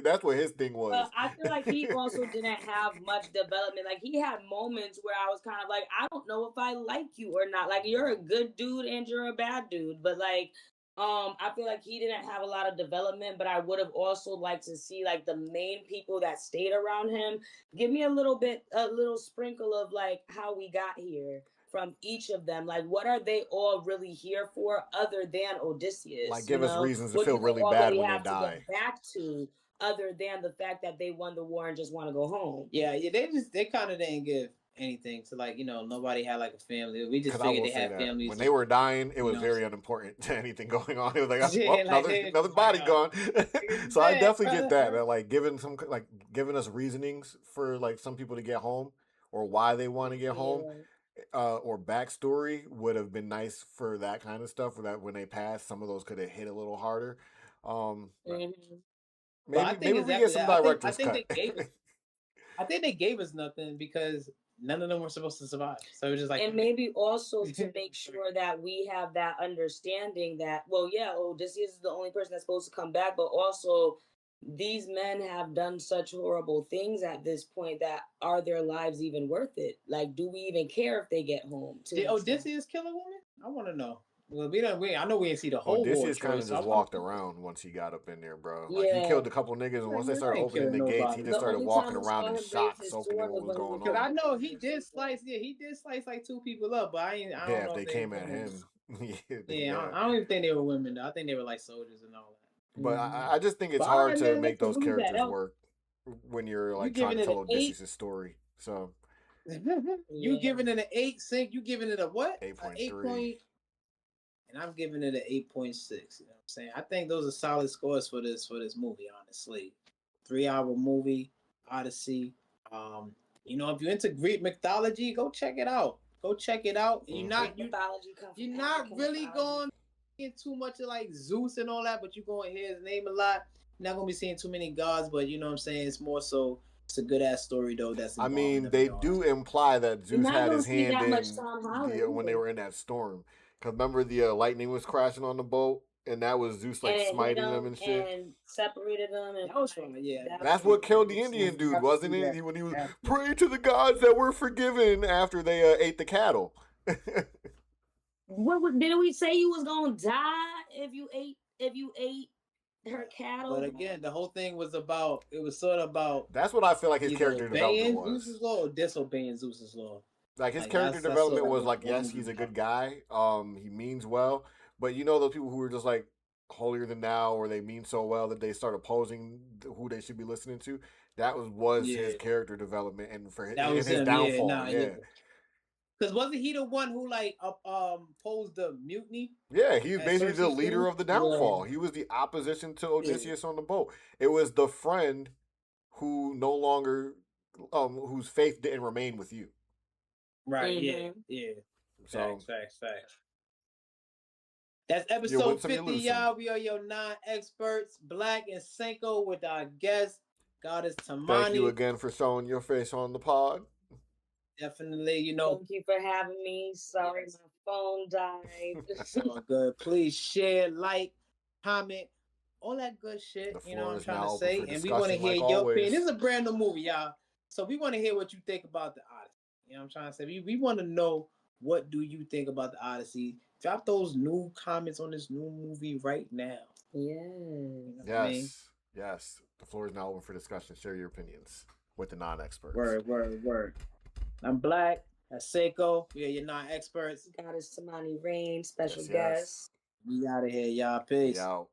That's what his thing But was. I feel like he also didn't have much development. Like he had moments where I was kind of like, I don't know if I like you or not. Like you're a good dude and you're a bad dude. But like, I feel like he didn't have a lot of development. But I would have also liked to see like the main people that stayed around him give me a little bit, a little sprinkle of like how we got here. from each of them. Like, what are they all really here for other than Odysseus? Like, give us reasons to what feel do they really bad already when they have to die. get back to other than the fact that they won the war and just want to go home? Yeah, they kind of didn't give anything to, like, nobody had like a family. We just 'Cause I figured will they say had that families. when they were dying, it was very unimportant to anything going on. It was like, Yeah, well, like, another body gone. So I definitely get that. brother. Like giving us reasonings for like some people to get home or why they want to get home, or backstory would have been nice for that kind of stuff. For that when they passed, some of those could have hit a little harder. Maybe we get some director's cut. I think they gave us nothing because none of them were supposed to survive. So it was just like, and maybe also to make sure that we have that understanding that, well, yeah, Odysseus is the only person that's supposed to come back, but also these men have done such horrible things at this point that are their lives even worth it? Like, do we even care if they get home? Did Odysseus kill a woman? I want to know. Well, I know we didn't see the whole Odysseus war. kind of just walked around once he got up in there, bro. Like, Yeah. he killed a couple niggas, and once they started opening the gates, he just started walking around and shot, soaking in what was going on. Because I know he did slice. Yeah, he did slice like 2 people up, but I don't know if they came at him. I don't even think they were women though. I think they were like soldiers and all that. But I just think it's hard to make those characters work when you're like trying to tell Odysseus' story. So you giving it an 8, Cinco? You giving it a what? 8.3. And I'm giving it an 8.6. You know what I'm saying? I think those are solid scores for this movie, honestly. 3-hour movie, Odyssey. If you're into Greek mythology, go check it out. You're not really going in too much of like Zeus and all that, but you're going to hear his name a lot. You're not going to be seeing too many gods, but you know what I'm saying? It's more so, it's a good ass story though. I mean, they do imply that Zeus had his hand in when they were in that storm. Because remember the lightning was crashing on the boat, and that was Zeus like smiting them and shit. And separated them. And that was fun, yeah. That's what killed the Indian dude, wasn't it? When he was pray to the gods that were forgiven after they ate the cattle. Didn't we say you was gonna die if you ate her cattle? But again, the whole thing was about. It was sort of about. That's what I feel like his character development was. Zeus's law or disobeying Zeus's law. Like his character development was like, yes, he's a good guy. He means well, but those people who are just like holier than thou, or they mean so well that they start opposing who they should be listening to. That was his character development, and for his downfall. Yeah. Because wasn't he the one who like opposed the mutiny? Yeah, he was basically the leader of the downfall. Yeah. He was the opposition to Odysseus on the boat. It was the friend who no longer, whose faith didn't remain with you. Right. Yeah. So facts. That's episode 50, y'all. We are your non-experts, Blak and Cinco, with our guest, GodDessTymani. Thank you again for showing your face on the pod. Definitely, Thank you for having me. Sorry, my phone died. It's all good. Please share, like, comment, all that good shit. You know what I'm trying to say? And we want to hear your opinion. This is a brand new movie, y'all. So we want to hear what you think about the Odyssey. You know what I'm trying to say? We want to know, what do you think about the Odyssey? Drop those new comments on this new movie right now. Yes. The floor is now open for discussion. Share your opinions with the non-experts. Word. I'm Blak. That's Cinco. We are your non-experts. GodisTymaniRain, special guest. We out of here, y'all. Peace. Out.